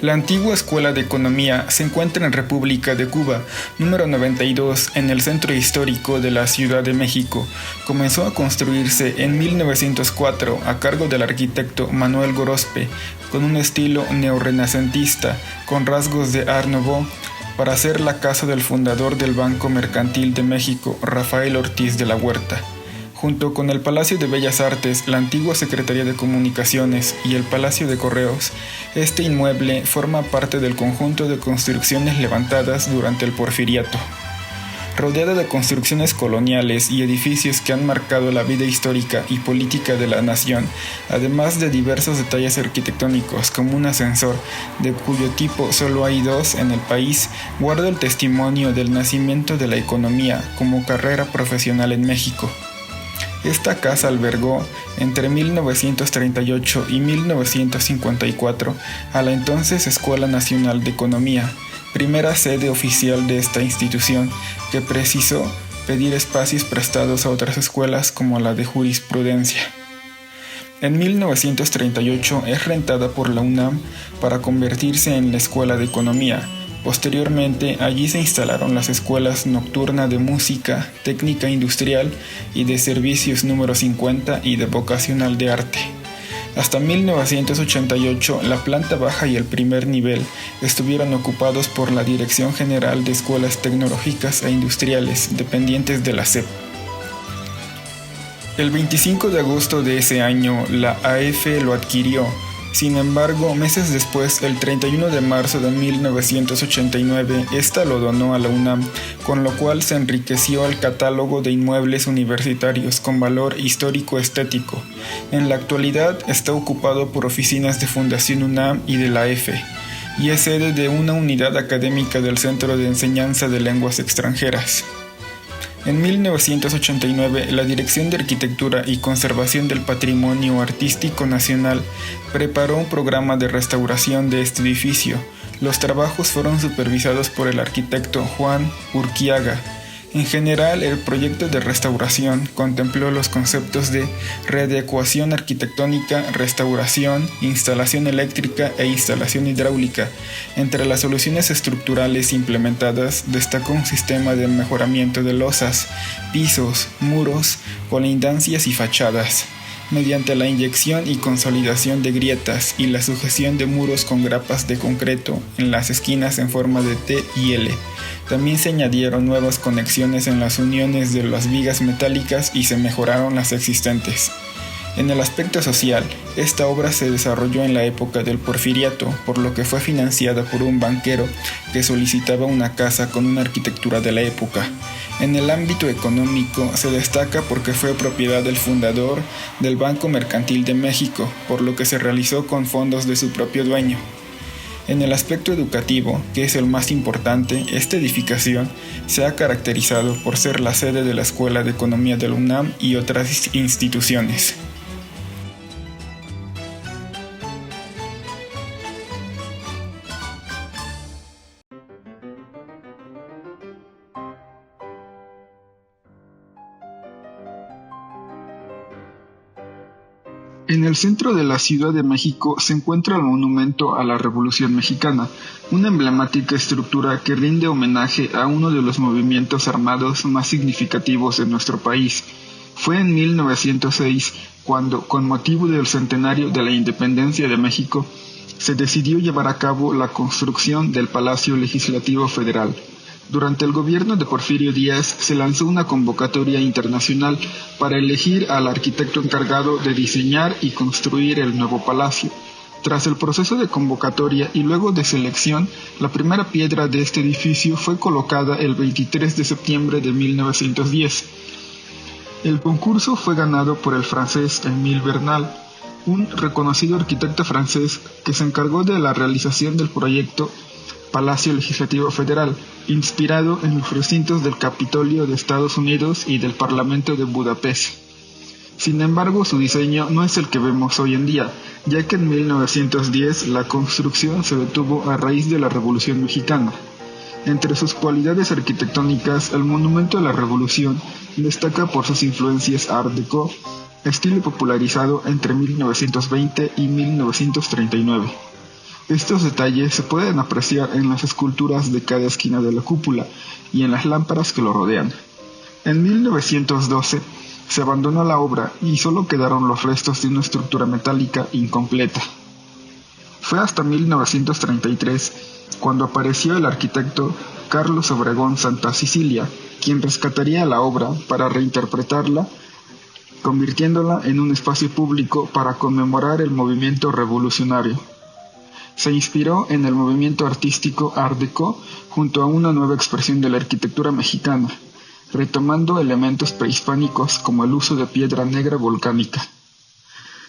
La antigua Escuela de Economía se encuentra en República de Cuba, número 92, en el centro histórico de la Ciudad de México. Comenzó a construirse en 1904 a cargo del arquitecto Manuel Gorospe, con un estilo neorrenacentista, con rasgos de Art Nouveau, para ser la casa del fundador del Banco Mercantil de México, Rafael Ortiz de la Huerta. Junto con el Palacio de Bellas Artes, la antigua Secretaría de Comunicaciones y el Palacio de Correos, este inmueble forma parte del conjunto de construcciones levantadas durante el Porfiriato. Rodeada de construcciones coloniales y edificios que han marcado la vida histórica y política de la nación, además de diversos detalles arquitectónicos como un ascensor, de cuyo tipo solo hay dos en el país, guarda el testimonio del nacimiento de la economía como carrera profesional en México. Esta casa albergó entre 1938 y 1954 a la entonces Escuela Nacional de Economía, primera sede oficial de esta institución, que precisó pedir espacios prestados a otras escuelas como la de Jurisprudencia. En 1938 es rentada por la UNAM para convertirse en la Escuela de Economía. Posteriormente, allí se instalaron las escuelas nocturna de música, técnica industrial y de servicios número 50 y de vocacional de arte. Hasta 1988, la planta baja y el primer nivel estuvieron ocupados por la Dirección General de Escuelas Tecnológicas e Industriales, dependientes de la SEP. El 25 de agosto de ese año, la AF lo adquirió. Sin embargo, meses después, el 31 de marzo de 1989, esta lo donó a la UNAM, con lo cual se enriqueció el catálogo de inmuebles universitarios con valor histórico-estético. En la actualidad está ocupado por oficinas de Fundación UNAM y de la EFE, y es sede de una unidad académica del Centro de Enseñanza de Lenguas Extranjeras. En 1989, la Dirección de Arquitectura y Conservación del Patrimonio Artístico Nacional preparó un programa de restauración de este edificio. Los trabajos fueron supervisados por el arquitecto Juan Urquiaga. En general, el proyecto de restauración contempló los conceptos de readecuación arquitectónica, restauración, instalación eléctrica e instalación hidráulica. Entre las soluciones estructurales implementadas destacó un sistema de mejoramiento de losas, pisos, muros, colindancias y fachadas, mediante la inyección y consolidación de grietas y la sujeción de muros con grapas de concreto en las esquinas en forma de T y L. También se añadieron nuevas conexiones en las uniones de las vigas metálicas y se mejoraron las existentes. En el aspecto social, esta obra se desarrolló en la época del Porfiriato, por lo que fue financiada por un banquero que solicitaba una casa con una arquitectura de la época. En el ámbito económico se destaca porque fue propiedad del fundador del Banco Mercantil de México, por lo que se realizó con fondos de su propio dueño. En el aspecto educativo, que es el más importante, esta edificación se ha caracterizado por ser la sede de la Escuela de Economía de la UNAM y otras instituciones. En el centro de la Ciudad de México se encuentra el Monumento a la Revolución Mexicana, una emblemática estructura que rinde homenaje a uno de los movimientos armados más significativos de nuestro país. Fue en 1906 cuando, con motivo del centenario de la Independencia de México, se decidió llevar a cabo la construcción del Palacio Legislativo Federal. Durante el gobierno de Porfirio Díaz se lanzó una convocatoria internacional para elegir al arquitecto encargado de diseñar y construir el nuevo palacio. Tras el proceso de convocatoria y luego de selección, la primera piedra de este edificio fue colocada el 23 de septiembre de 1910. El concurso fue ganado por el francés Émile Bernal, un reconocido arquitecto francés que se encargó de la realización del proyecto Palacio Legislativo Federal, inspirado en los recintos del Capitolio de Estados Unidos y del Parlamento de Budapest. Sin embargo, su diseño no es el que vemos hoy en día, ya que en 1910 la construcción se detuvo a raíz de la Revolución Mexicana. Entre sus cualidades arquitectónicas, el Monumento a la Revolución destaca por sus influencias Art Deco, estilo popularizado entre 1920 y 1939. Estos detalles se pueden apreciar en las esculturas de cada esquina de la cúpula y en las lámparas que lo rodean. En 1912 se abandonó la obra y solo quedaron los restos de una estructura metálica incompleta. Fue hasta 1933 cuando apareció el arquitecto Carlos Obregón Santa Cecilia, quien rescataría la obra para reinterpretarla, convirtiéndola en un espacio público para conmemorar el movimiento revolucionario. Se inspiró en el movimiento artístico Art Deco junto a una nueva expresión de la arquitectura mexicana, retomando elementos prehispánicos como el uso de piedra negra volcánica.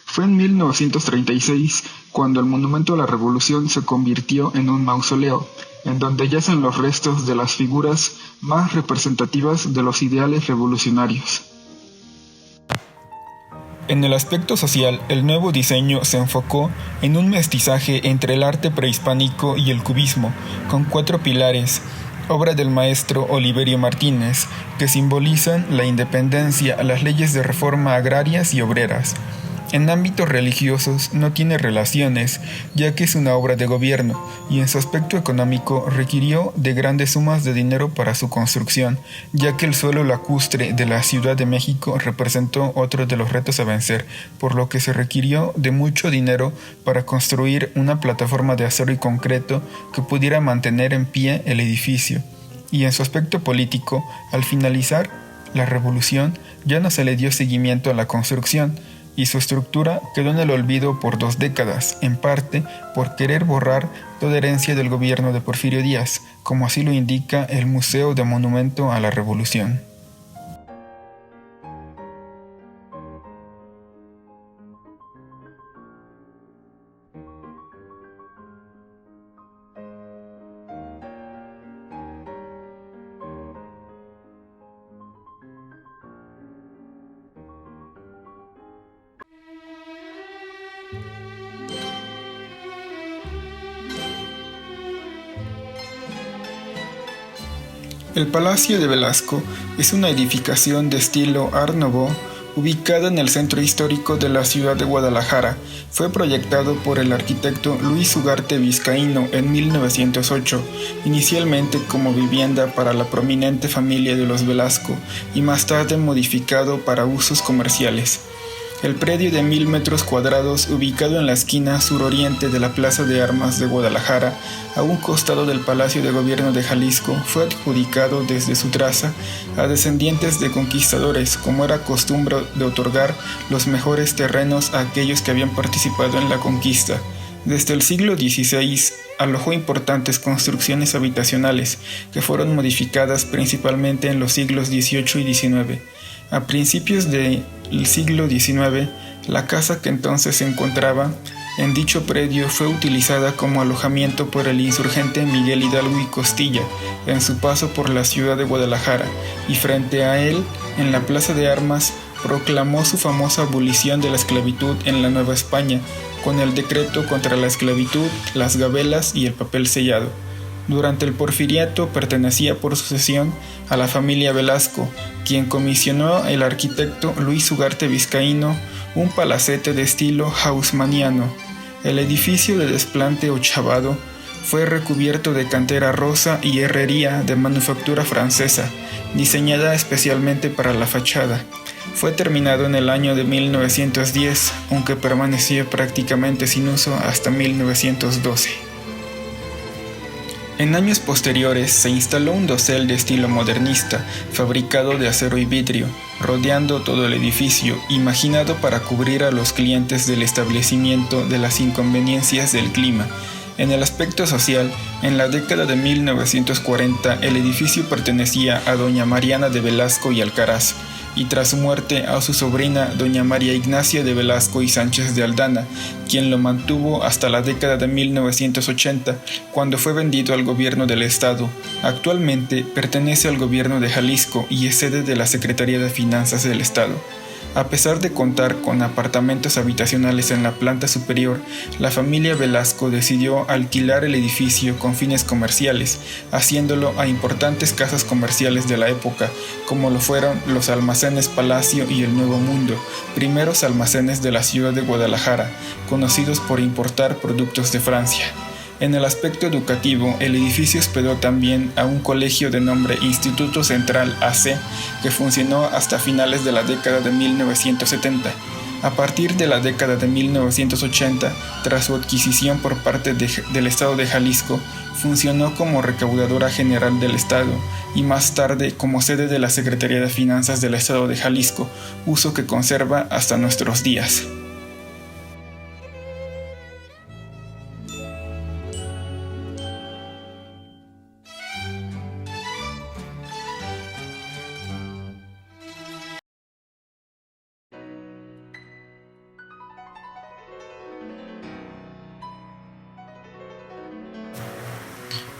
Fue en 1936 cuando el Monumento a la Revolución se convirtió en un mausoleo, en donde yacen los restos de las figuras más representativas de los ideales revolucionarios. En el aspecto social, el nuevo diseño se enfocó en un mestizaje entre el arte prehispánico y el cubismo, con 4 pilares, obra del maestro Oliverio Martínez, que simbolizan la independencia, las leyes de reforma agrarias y obreras. En ámbitos religiosos no tiene relaciones, ya que es una obra de gobierno, y en su aspecto económico requirió de grandes sumas de dinero para su construcción, ya que el suelo lacustre de la Ciudad de México representó otro de los retos a vencer, por lo que se requirió de mucho dinero para construir una plataforma de acero y concreto que pudiera mantener en pie el edificio. Y en su aspecto político, al finalizar la revolución, ya no se le dio seguimiento a la construcción, y su estructura quedó en el olvido por 2 décadas, en parte por querer borrar toda herencia del gobierno de Porfirio Díaz, como así lo indica el Museo de Monumento a la Revolución. El Palacio de Velasco es una edificación de estilo Art Nouveau ubicada en el centro histórico de la ciudad de Guadalajara. Fue proyectado por el arquitecto Luis Ugarte Vizcaíno en 1908, inicialmente como vivienda para la prominente familia de los Velasco y más tarde modificado para usos comerciales. El predio de 1000 metros cuadrados, ubicado en la esquina suroriente de la Plaza de Armas de Guadalajara, a un costado del Palacio de Gobierno de Jalisco, fue adjudicado desde su traza a descendientes de conquistadores, como era costumbre de otorgar los mejores terrenos a aquellos que habían participado en la conquista. Desde el siglo XVI alojó importantes construcciones habitacionales que fueron modificadas principalmente en los siglos XVIII y XIX. A principios del siglo XIX, la casa que entonces se encontraba en dicho predio fue utilizada como alojamiento por el insurgente Miguel Hidalgo y Costilla en su paso por la ciudad de Guadalajara, y frente a él, en la Plaza de Armas, proclamó su famosa abolición de la esclavitud en la Nueva España, con el decreto contra la esclavitud, las gabelas y el papel sellado. Durante el Porfiriato pertenecía por sucesión a la familia Velasco, quien comisionó al arquitecto Luis Ugarte Vizcaíno un palacete de estilo haussmanniano. El edificio de desplante ochavado fue recubierto de cantera rosa y herrería de manufactura francesa, diseñada especialmente para la fachada. Fue terminado en el año de 1910, aunque permaneció prácticamente sin uso hasta 1912. En años posteriores se instaló un dosel de estilo modernista, fabricado de acero y vidrio, rodeando todo el edificio, imaginado para cubrir a los clientes del establecimiento de las inconveniencias del clima. En el aspecto social, en la década de 1940 el edificio pertenecía a doña Mariana de Velasco y Alcaraz, y tras su muerte a su sobrina doña María Ignacia de Velasco y Sánchez de Aldana, quien lo mantuvo hasta la década de 1980, cuando fue vendido al gobierno del estado. Actualmente pertenece al gobierno de Jalisco y es sede de la Secretaría de Finanzas del estado. A pesar de contar con apartamentos habitacionales en la planta superior, la familia Velasco decidió alquilar el edificio con fines comerciales, haciéndolo a importantes casas comerciales de la época, como lo fueron los Almacenes Palacio y el Nuevo Mundo, primeros almacenes de la ciudad de Guadalajara, conocidos por importar productos de Francia. En el aspecto educativo, el edificio hospedó también a un colegio de nombre Instituto Central AC, que funcionó hasta finales de la década de 1970. A partir de la década de 1980, tras su adquisición por parte del Estado de Jalisco, funcionó como recaudadora general del Estado y más tarde como sede de la Secretaría de Finanzas del Estado de Jalisco, uso que conserva hasta nuestros días.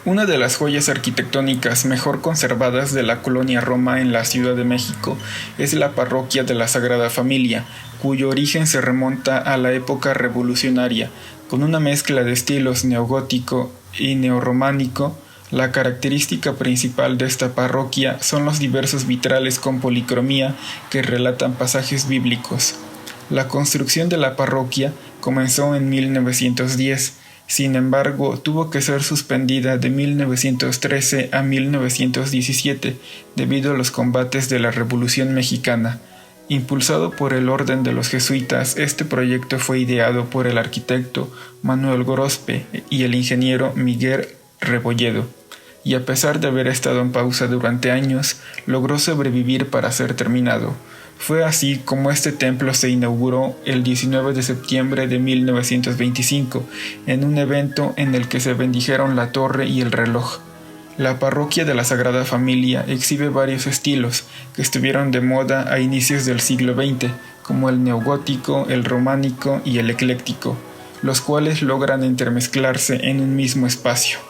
Una de las joyas arquitectónicas mejor conservadas de la colonia Roma en la Ciudad de México es la Parroquia de la Sagrada Familia, cuyo origen se remonta a la época revolucionaria, con una mezcla de estilos neogótico y neorrománico. La característica principal de esta parroquia son los diversos vitrales con policromía que relatan pasajes bíblicos. La construcción de la parroquia comenzó en 1910. Sin embargo, tuvo que ser suspendida de 1913 a 1917 debido a los combates de la Revolución Mexicana. Impulsado por el Orden de los Jesuitas, este proyecto fue ideado por el arquitecto Manuel Gorospe y el ingeniero Miguel Rebolledo, y a pesar de haber estado en pausa durante años, logró sobrevivir para ser terminado. Fue así como este templo se inauguró el 19 de septiembre de 1925 en un evento en el que se bendijeron la torre y el reloj. La parroquia de la Sagrada Familia exhibe varios estilos que estuvieron de moda a inicios del siglo XX, como el neogótico, el románico y el ecléctico, los cuales logran entremezclarse en un mismo espacio.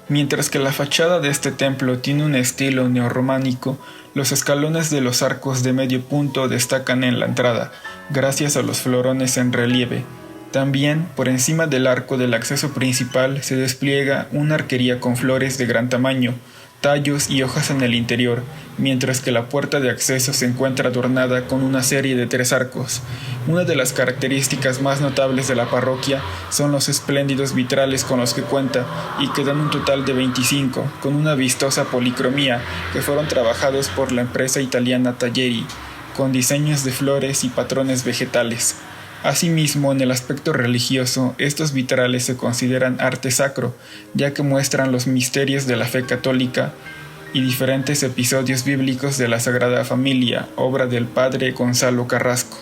Mientras que la fachada de este templo tiene un estilo neorrománico, los escalones de los arcos de medio punto destacan en la entrada, gracias a los florones en relieve. También, por encima del arco del acceso principal se despliega una arquería con flores de gran tamaño, tallos y hojas en el interior, mientras que la puerta de acceso se encuentra adornada con una serie de 3 arcos. Una de las características más notables de la parroquia son los espléndidos vitrales con los que cuenta y que dan un total de 25, con una vistosa policromía que fueron trabajados por la empresa italiana Talleri, con diseños de flores y patrones vegetales. Asimismo, en el aspecto religioso, estos vitrales se consideran arte sacro, ya que muestran los misterios de la fe católica y diferentes episodios bíblicos de la Sagrada Familia, obra del padre Gonzalo Carrasco.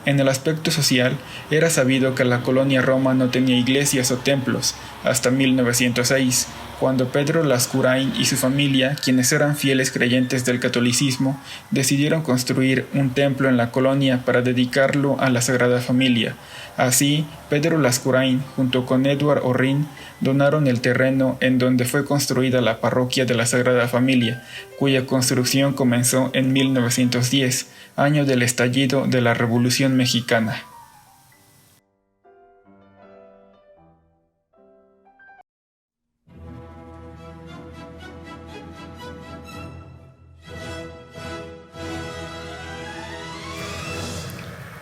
En el aspecto social, era sabido que la colonia Roma no tenía iglesias o templos hasta 1906, cuando Pedro Lascurain y su familia, quienes eran fieles creyentes del catolicismo, decidieron construir un templo en la colonia para dedicarlo a la Sagrada Familia. Así, Pedro Lascurain, junto con Edward Orrin, donaron el terreno en donde fue construida la parroquia de la Sagrada Familia, cuya construcción comenzó en 1910, año del estallido de la Revolución Mexicana.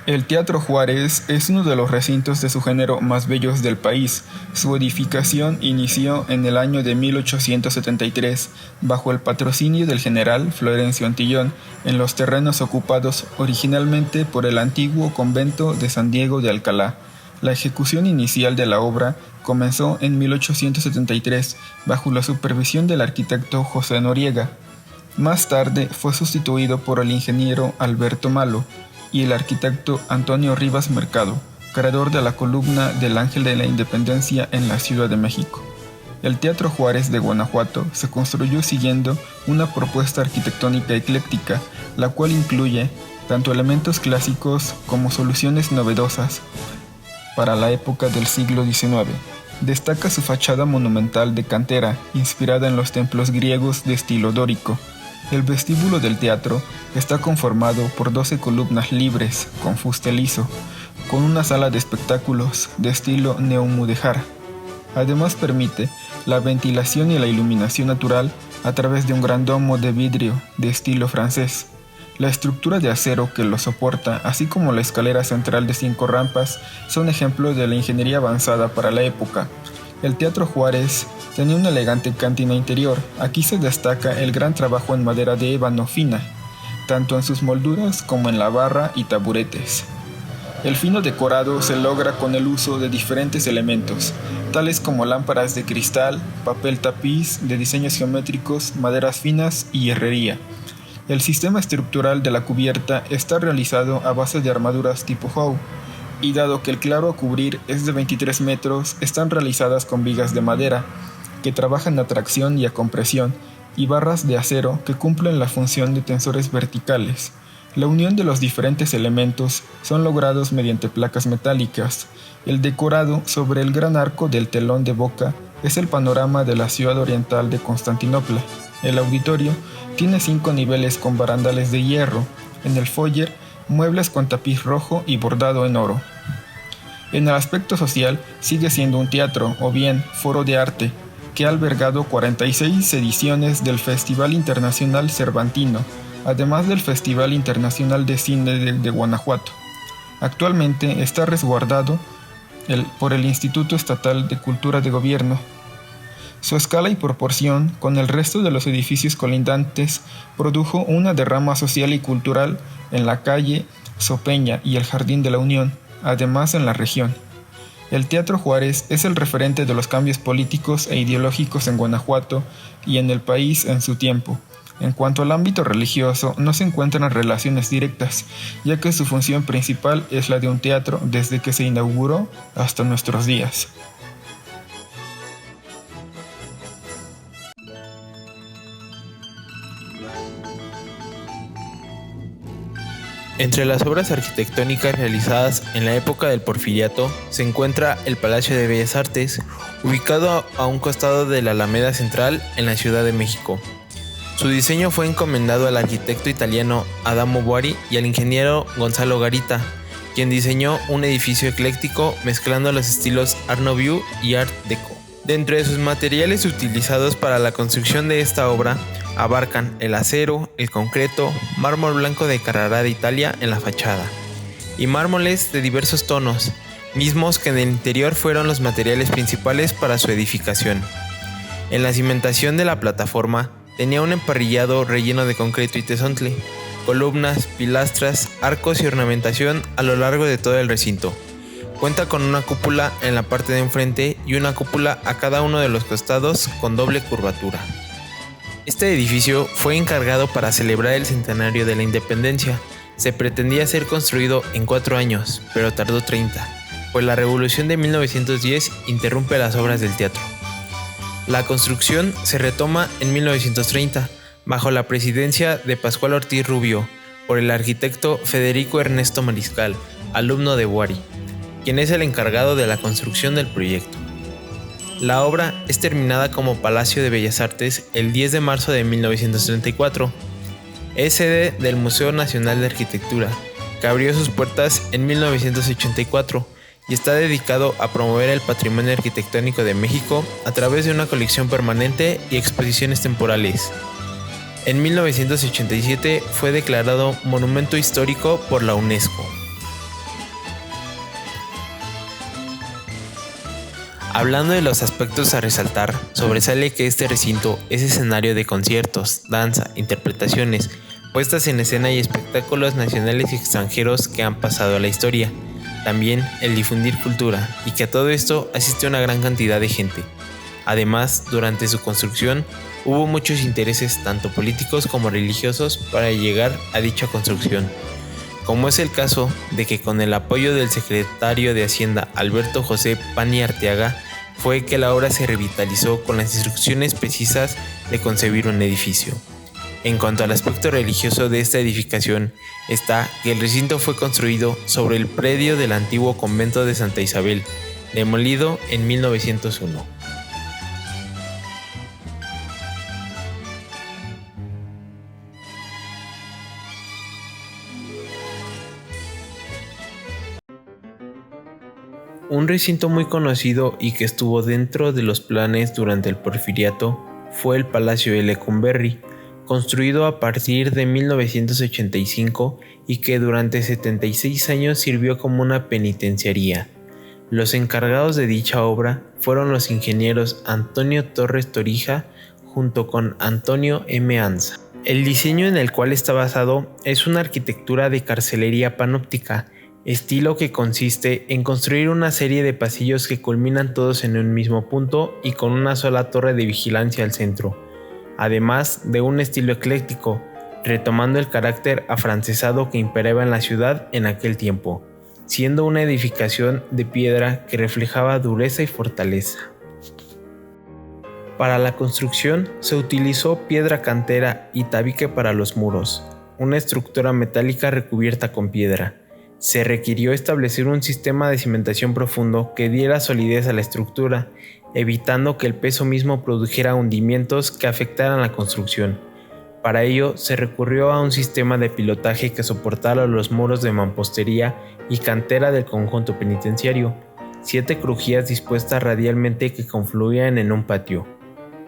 El Teatro Juárez es uno de los recintos de su género más bellos del país. Su edificación inició en el año de 1873, bajo el patrocinio del general Florencio Antillón, en los terrenos ocupados originalmente por el antiguo convento de San Diego de Alcalá. La ejecución inicial de la obra comenzó en 1873, bajo la supervisión del arquitecto José Noriega. Más tarde fue sustituido por el ingeniero Alberto Malo y el arquitecto Antonio Rivas Mercado, creador de la columna del Ángel de la Independencia en la Ciudad de México. El Teatro Juárez de Guanajuato se construyó siguiendo una propuesta arquitectónica ecléctica, la cual incluye tanto elementos clásicos como soluciones novedosas para la época del siglo XIX. Destaca su fachada monumental de cantera, inspirada en los templos griegos de estilo dórico. El vestíbulo del teatro está conformado por 12 columnas libres con fuste liso, con una sala de espectáculos de estilo neomudéjar. Además permite la ventilación y la iluminación natural a través de un gran domo de vidrio de estilo francés. La estructura de acero que lo soporta, así como la escalera central de 5 rampas, son ejemplos de la ingeniería avanzada para la época. El Teatro Juárez tenía una elegante cantina interior. Aquí se destaca el gran trabajo en madera de ébano fina, tanto en sus molduras como en la barra y taburetes. El fino decorado se logra con el uso de diferentes elementos, tales como lámparas de cristal, papel tapiz de diseños geométricos, maderas finas y herrería. El sistema estructural de la cubierta está realizado a base de armaduras tipo Howe, y dado que el claro a cubrir es de 23 metros, están realizadas con vigas de madera, que trabajan a tracción y a compresión, y barras de acero que cumplen la función de tensores verticales. La unión de los diferentes elementos son logrados mediante placas metálicas. El decorado sobre el gran arco del telón de boca es el panorama de la ciudad oriental de Constantinopla. El auditorio tiene 5 niveles con barandales de hierro. En el foyer, muebles con tapiz rojo y bordado en oro. En el aspecto social, sigue siendo un teatro, o bien foro de arte, que ha albergado 46 ediciones del Festival Internacional Cervantino, además del Festival Internacional de Cine de Guanajuato. Actualmente está resguardado por el Instituto Estatal de Cultura de Gobierno. Su escala y proporción con el resto de los edificios colindantes produjo una derrama social y cultural en la calle Sopeña y el Jardín de la Unión, además en la región. El Teatro Juárez es el referente de los cambios políticos e ideológicos en Guanajuato y en el país en su tiempo. En cuanto al ámbito religioso, no se encuentran relaciones directas, ya que su función principal es la de un teatro desde que se inauguró hasta nuestros días. Entre las obras arquitectónicas realizadas en la época del Porfiriato se encuentra el Palacio de Bellas Artes, ubicado a un costado de la Alameda Central en la Ciudad de México. Su diseño fue encomendado al arquitecto italiano Adamo Boari y al ingeniero Gonzalo Garita, quien diseñó un edificio ecléctico mezclando los estilos Art Nouveau y Art Deco. Dentro de sus materiales utilizados para la construcción de esta obra abarcan el acero, el concreto, mármol blanco de Carrara de Italia en la fachada y mármoles de diversos tonos, mismos que en el interior fueron los materiales principales para su edificación. En la cimentación de la plataforma tenía un emparrillado relleno de concreto y tezontle, columnas, pilastras, arcos y ornamentación a lo largo de todo el recinto. Cuenta con una cúpula en la parte de enfrente y una cúpula a cada uno de los costados con doble curvatura. Este edificio fue encargado para celebrar el centenario de la independencia. Se pretendía ser construido en 4 años, pero tardó 30, pues la revolución de 1910 interrumpe las obras del teatro. La construcción se retoma en 1930, bajo la presidencia de Pascual Ortiz Rubio, por el arquitecto Federico Ernesto Mariscal, alumno de Boari, quien es el encargado de la construcción del proyecto. La obra es terminada como Palacio de Bellas Artes el 10 de marzo de 1934. Es sede del Museo Nacional de Arquitectura, que abrió sus puertas en 1984 y está dedicado a promover el patrimonio arquitectónico de México a través de una colección permanente y exposiciones temporales. En 1987 fue declarado Monumento Histórico por la UNESCO. Hablando de los aspectos a resaltar, sobresale que este recinto es escenario de conciertos, danza, interpretaciones, puestas en escena y espectáculos nacionales y extranjeros que han pasado a la historia. También el difundir cultura, y que a todo esto asiste una gran cantidad de gente. Además, durante su construcción, hubo muchos intereses tanto políticos como religiosos para llegar a dicha construcción, como es el caso de que con el apoyo del secretario de Hacienda Alberto José Pani Arteaga, fue que la obra se revitalizó con las instrucciones precisas de concebir un edificio. En cuanto al aspecto religioso de esta edificación, está que el recinto fue construido sobre el predio del antiguo convento de Santa Isabel, demolido en 1901. Un recinto muy conocido y que estuvo dentro de los planes durante el Porfiriato fue el Palacio de Lecumberri, construido a partir de 1985 y que durante 76 años sirvió como una penitenciaría. Los encargados de dicha obra fueron los ingenieros Antonio Torres Torija junto con Antonio M. Anza. El diseño en el cual está basado es una arquitectura de carcelería panóptica, estilo que consiste en construir una serie de pasillos que culminan todos en un mismo punto y con una sola torre de vigilancia al centro, además de un estilo ecléctico, retomando el carácter afrancesado que imperaba en la ciudad en aquel tiempo, siendo una edificación de piedra que reflejaba dureza y fortaleza. Para la construcción se utilizó piedra cantera y tabique para los muros, una estructura metálica recubierta con piedra. Se requirió establecer un sistema de cimentación profundo que diera solidez a la estructura, evitando que el peso mismo produjera hundimientos que afectaran la construcción. Para ello se recurrió a un sistema de pilotaje que soportara los muros de mampostería y cantera del conjunto penitenciario, 7 crujías dispuestas radialmente que confluían en un patio.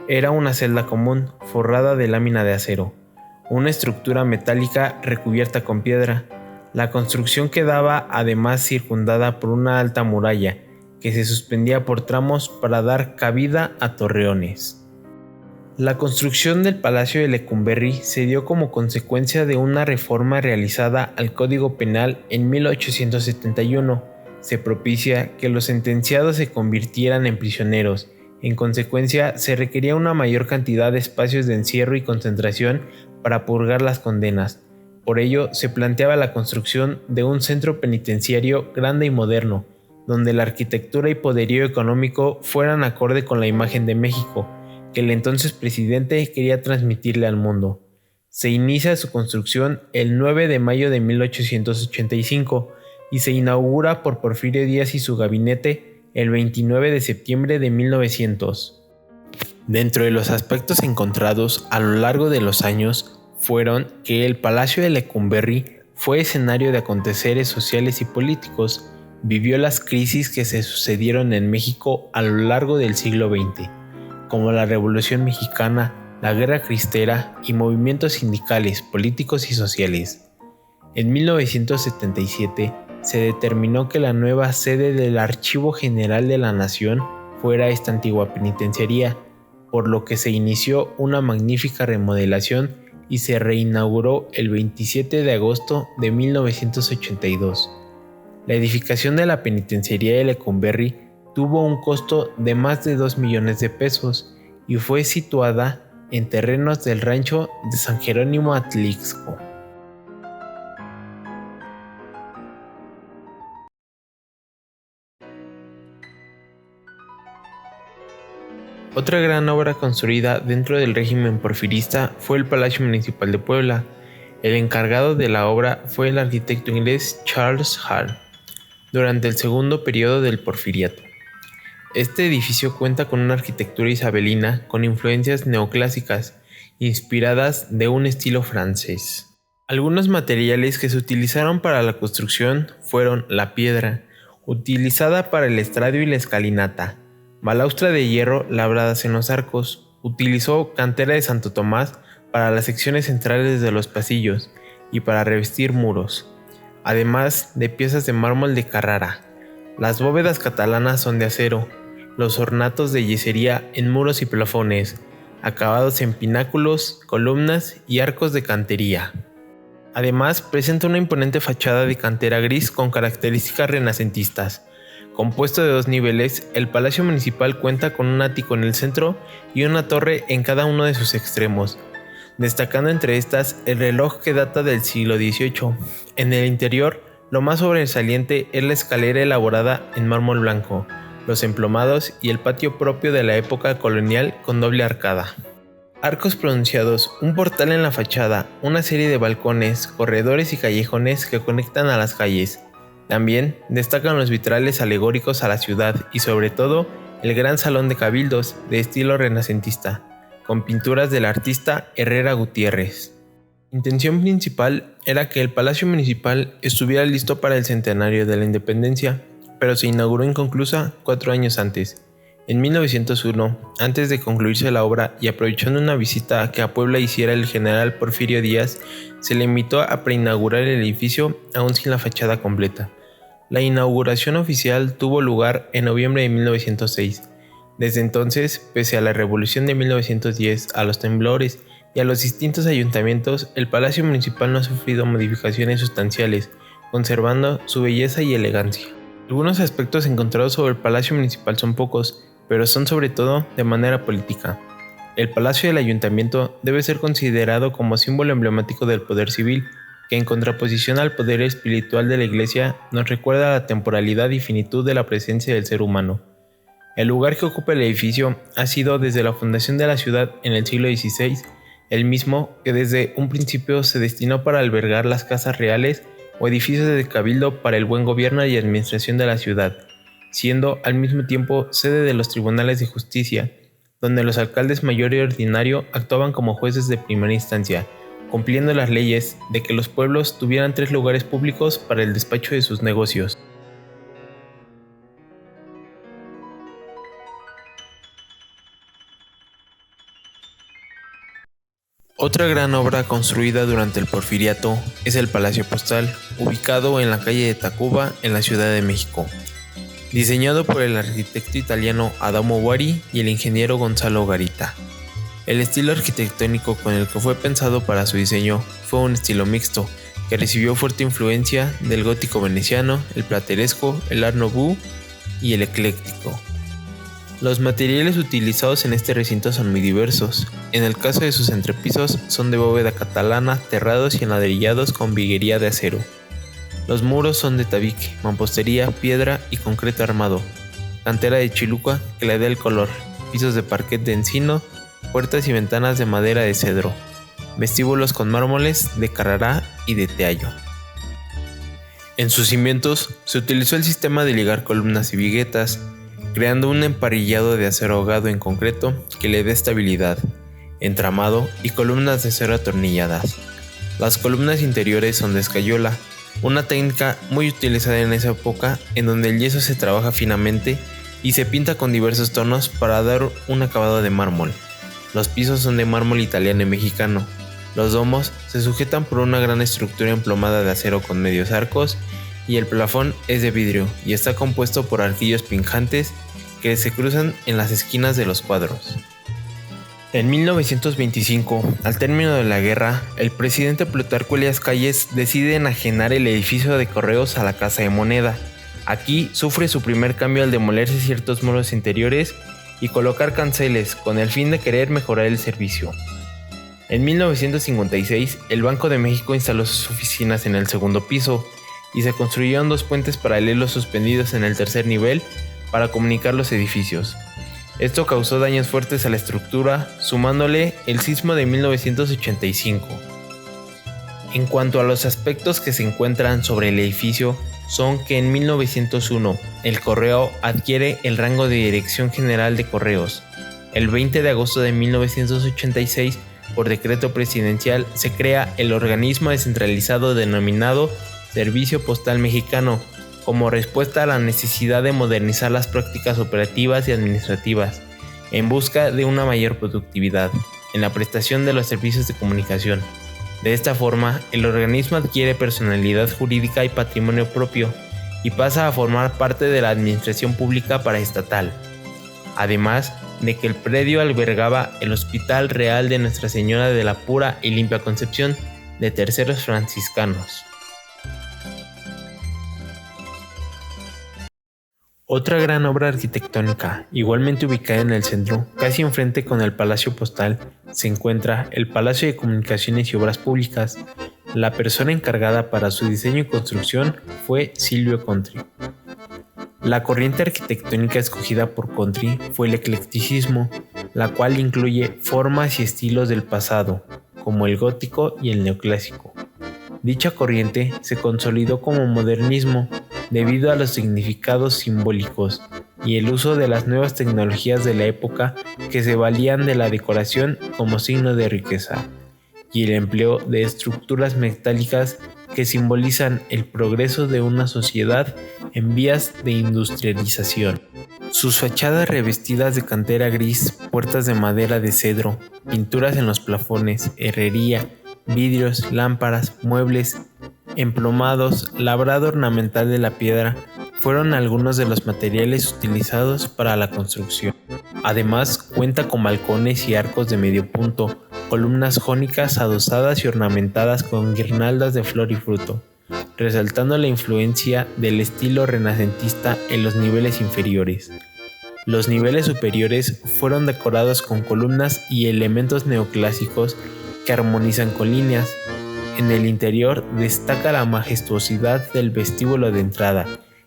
Era una celda común, forrada de lámina de acero, una estructura metálica recubierta con piedra. La construcción quedaba además circundada por una alta muralla, que se suspendía por tramos para dar cabida a torreones. La construcción del Palacio de Lecumberri se dio como consecuencia de una reforma realizada al Código Penal en 1871. Se propicia que los sentenciados se convirtieran en prisioneros. En consecuencia, se requería una mayor cantidad de espacios de encierro y concentración para purgar las condenas. Por ello, se planteaba la construcción de un centro penitenciario grande y moderno, donde la arquitectura y poderío económico fueran acorde con la imagen de México, que el entonces presidente quería transmitirle al mundo. Se inicia su construcción el 9 de mayo de 1885 y se inaugura por Porfirio Díaz y su gabinete el 29 de septiembre de 1900. Dentro de los aspectos encontrados a lo largo de los años fueron que el Palacio de Lecumberri fue escenario de aconteceres sociales y políticos, vivió las crisis que se sucedieron en México a lo largo del siglo XX, como la Revolución Mexicana, la Guerra Cristera y movimientos sindicales, políticos y sociales. En 1977 se determinó que la nueva sede del Archivo General de la Nación fuera esta antigua penitenciaría, por lo que se inició una magnífica remodelación y se reinauguró el 27 de agosto de 1982. La edificación de la penitenciaría de Lecumberri tuvo un costo de más de 2 millones de pesos y fue situada en terrenos del rancho de San Jerónimo Atlixco. Otra gran obra construida dentro del régimen porfirista fue el Palacio Municipal de Puebla. El encargado de la obra fue el arquitecto inglés Charles Hall, durante el segundo periodo del Porfiriato. Este edificio cuenta con una arquitectura isabelina con influencias neoclásicas, inspiradas de un estilo francés. Algunos materiales que se utilizaron para la construcción fueron la piedra, utilizada para el estradio y la escalinata, balaustra de hierro labradas en los arcos, utilizó cantera de Santo Tomás para las secciones centrales de los pasillos y para revestir muros, además de piezas de mármol de Carrara. Las bóvedas catalanas son de acero, los ornatos de yesería en muros y plafones, acabados en pináculos, columnas y arcos de cantería. Además, presenta una imponente fachada de cantera gris con características renacentistas. Compuesto de 2 niveles, el Palacio Municipal cuenta con un ático en el centro y una torre en cada uno de sus extremos, destacando entre estas el reloj que data del siglo XVIII. En el interior, lo más sobresaliente es la escalera elaborada en mármol blanco, los emplomados y el patio propio de la época colonial con doble arcada. Arcos pronunciados, un portal en la fachada, una serie de balcones, corredores y callejones que conectan a las calles. También destacan los vitrales alegóricos a la ciudad y sobre todo el gran salón de cabildos de estilo renacentista, con pinturas del artista Herrera Gutiérrez. La intención principal era que el Palacio Municipal estuviera listo para el centenario de la independencia, pero se inauguró inconclusa 4 años antes. En 1901, antes de concluirse la obra y aprovechando una visita que a Puebla hiciera el general Porfirio Díaz, se le invitó a preinaugurar el edificio aún sin la fachada completa. La inauguración oficial tuvo lugar en noviembre de 1906. Desde entonces, pese a la Revolución de 1910, a los temblores y a los distintos ayuntamientos, el Palacio Municipal no ha sufrido modificaciones sustanciales, conservando su belleza y elegancia. Algunos aspectos encontrados sobre el Palacio Municipal son pocos, pero son sobre todo de manera política. El Palacio del Ayuntamiento debe ser considerado como símbolo emblemático del poder civil, que en contraposición al poder espiritual de la Iglesia nos recuerda la temporalidad y finitud de la presencia del ser humano. El lugar que ocupa el edificio ha sido desde la fundación de la ciudad en el siglo XVI, el mismo que desde un principio se destinó para albergar las casas reales o edificios de cabildo para el buen gobierno y administración de la ciudad, siendo al mismo tiempo sede de los tribunales de justicia, donde los alcaldes mayor y ordinario actuaban como jueces de primera instancia, cumpliendo las leyes de que los pueblos tuvieran 3 lugares públicos para el despacho de sus negocios. Otra gran obra construida durante el Porfiriato es el Palacio Postal, ubicado en la calle de Tacuba, en la Ciudad de México. Diseñado por el arquitecto italiano Adamo Bari y el ingeniero Gonzalo Garita. El estilo arquitectónico con el que fue pensado para su diseño fue un estilo mixto, que recibió fuerte influencia del gótico veneciano, el plateresco, el Art Nouveau y el ecléctico. Los materiales utilizados en este recinto son muy diversos. En el caso de sus entrepisos son de bóveda catalana, terrados y enladrillados con viguería de acero. Los muros son de tabique, mampostería, piedra y concreto armado, cantera de chiluca que le da el color, pisos de parquet de encino, puertas y ventanas de madera de cedro, vestíbulos con mármoles de Carrará y de Teallo. En sus cimientos se utilizó el sistema de ligar columnas y viguetas, creando un emparrillado de acero ahogado en concreto que le dé estabilidad, entramado y columnas de acero atornilladas. Las columnas interiores son de escayola, una técnica muy utilizada en esa época en donde el yeso se trabaja finamente y se pinta con diversos tonos para dar un acabado de mármol. Los pisos son de mármol italiano y mexicano. Los domos se sujetan por una gran estructura emplomada de acero con medios arcos y el plafón es de vidrio y está compuesto por arquillos pinjantes que se cruzan en las esquinas de los cuadros. En 1925, al término de la guerra, el presidente Plutarco Elías Calles decide enajenar el edificio de correos a la Casa de Moneda. Aquí sufre su primer cambio al demolerse ciertos muros interiores y colocar canceles con el fin de querer mejorar el servicio. En 1956, el Banco de México instaló sus oficinas en el segundo piso y se construyeron 2 puentes paralelos suspendidos en el tercer nivel para comunicar los edificios. Esto causó daños fuertes a la estructura, sumándole el sismo de 1985. En cuanto a los aspectos que se encuentran sobre el edificio, son que en 1901 el correo adquiere el rango de Dirección General de Correos. El 20 de agosto de 1986, por decreto presidencial, se crea el organismo descentralizado denominado Servicio Postal Mexicano, como respuesta a la necesidad de modernizar las prácticas operativas y administrativas, en busca de una mayor productividad en la prestación de los servicios de comunicación. De esta forma, el organismo adquiere personalidad jurídica y patrimonio propio y pasa a formar parte de la administración pública paraestatal. Además de que el predio albergaba el Hospital Real de Nuestra Señora de la Pura y Limpia Concepción de Terceros Franciscanos. Otra gran obra arquitectónica, igualmente ubicada en el centro, casi enfrente con el Palacio Postal, se encuentra el Palacio de Comunicaciones y Obras Públicas. La persona encargada para su diseño y construcción fue Silvio Contri. La corriente arquitectónica escogida por Contri fue el eclecticismo, la cual incluye formas y estilos del pasado, como el gótico y el neoclásico. Dicha corriente se consolidó como modernismo debido a los significados simbólicos y el uso de las nuevas tecnologías de la época que se valían de la decoración como signo de riqueza, y el empleo de estructuras metálicas que simbolizan el progreso de una sociedad en vías de industrialización. Sus fachadas revestidas de cantera gris, puertas de madera de cedro, pinturas en los plafones, herrería, vidrios, lámparas, muebles emplomados, labrado ornamental de la piedra, fueron algunos de los materiales utilizados para la construcción. Además, cuenta con balcones y arcos de medio punto, columnas jónicas adosadas y ornamentadas con guirnaldas de flor y fruto, resaltando la influencia del estilo renacentista en los niveles inferiores. Los niveles superiores fueron decorados con columnas y elementos neoclásicos que armonizan con líneas. En el interior destaca la majestuosidad del vestíbulo de entrada,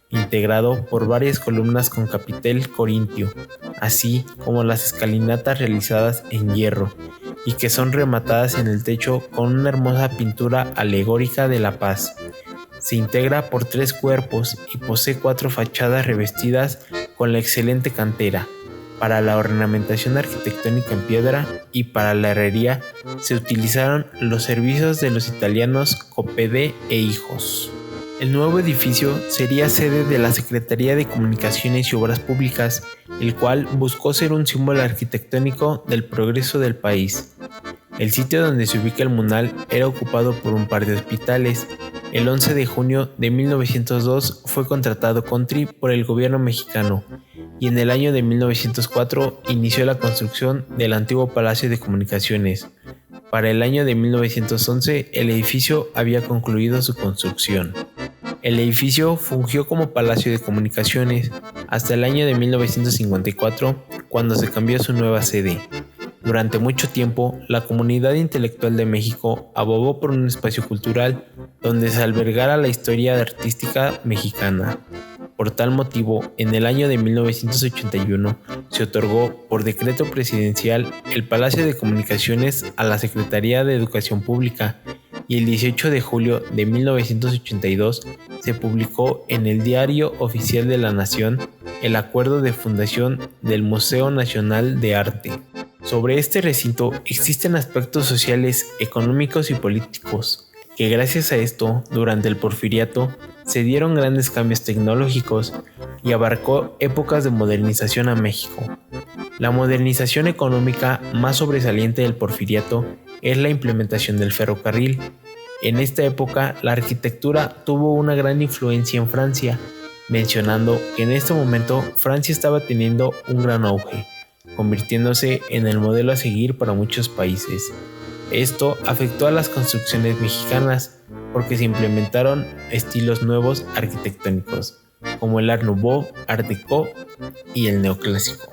integrado por varias columnas con capitel corintio, así como las escalinatas realizadas en hierro, y que son rematadas en el techo con una hermosa pintura alegórica de la paz. Se integra por 3 cuerpos y posee 4 fachadas revestidas con la excelente cantera. Para la ornamentación arquitectónica en piedra y para la herrería se utilizaron los servicios de los italianos Coppede e Hijos. El nuevo edificio sería sede de la Secretaría de Comunicaciones y Obras Públicas, el cual buscó ser un símbolo arquitectónico del progreso del país. El sitio donde se ubica el Munal era ocupado por un par de hospitales. El 11 de junio de 1902 fue contratado Country por el gobierno mexicano y en el año de 1904 inició la construcción del antiguo Palacio de Comunicaciones. Para el año de 1911 el edificio había concluido su construcción. El edificio fungió como Palacio de Comunicaciones hasta el año de 1954, cuando se cambió a su nueva sede. Durante mucho tiempo, la comunidad intelectual de México abogó por un espacio cultural donde se albergara la historia artística mexicana. Por tal motivo, en el año de 1981 se otorgó por decreto presidencial el Palacio de Comunicaciones a la Secretaría de Educación Pública y el 18 de julio de 1982 se publicó en el Diario Oficial de la Nación el acuerdo de fundación del Museo Nacional de Arte. Sobre este recinto existen aspectos sociales, económicos y políticos, que gracias a esto, durante el Porfiriato, se dieron grandes cambios tecnológicos y abarcó épocas de modernización a México. La modernización económica más sobresaliente del Porfiriato es la implementación del ferrocarril. En esta época, la arquitectura tuvo una gran influencia en Francia, mencionando que en este momento Francia estaba teniendo un gran auge, convirtiéndose en el modelo a seguir para muchos países. Esto afectó a las construcciones mexicanas porque se implementaron estilos nuevos arquitectónicos, como el Art Nouveau, Art Deco y el neoclásico.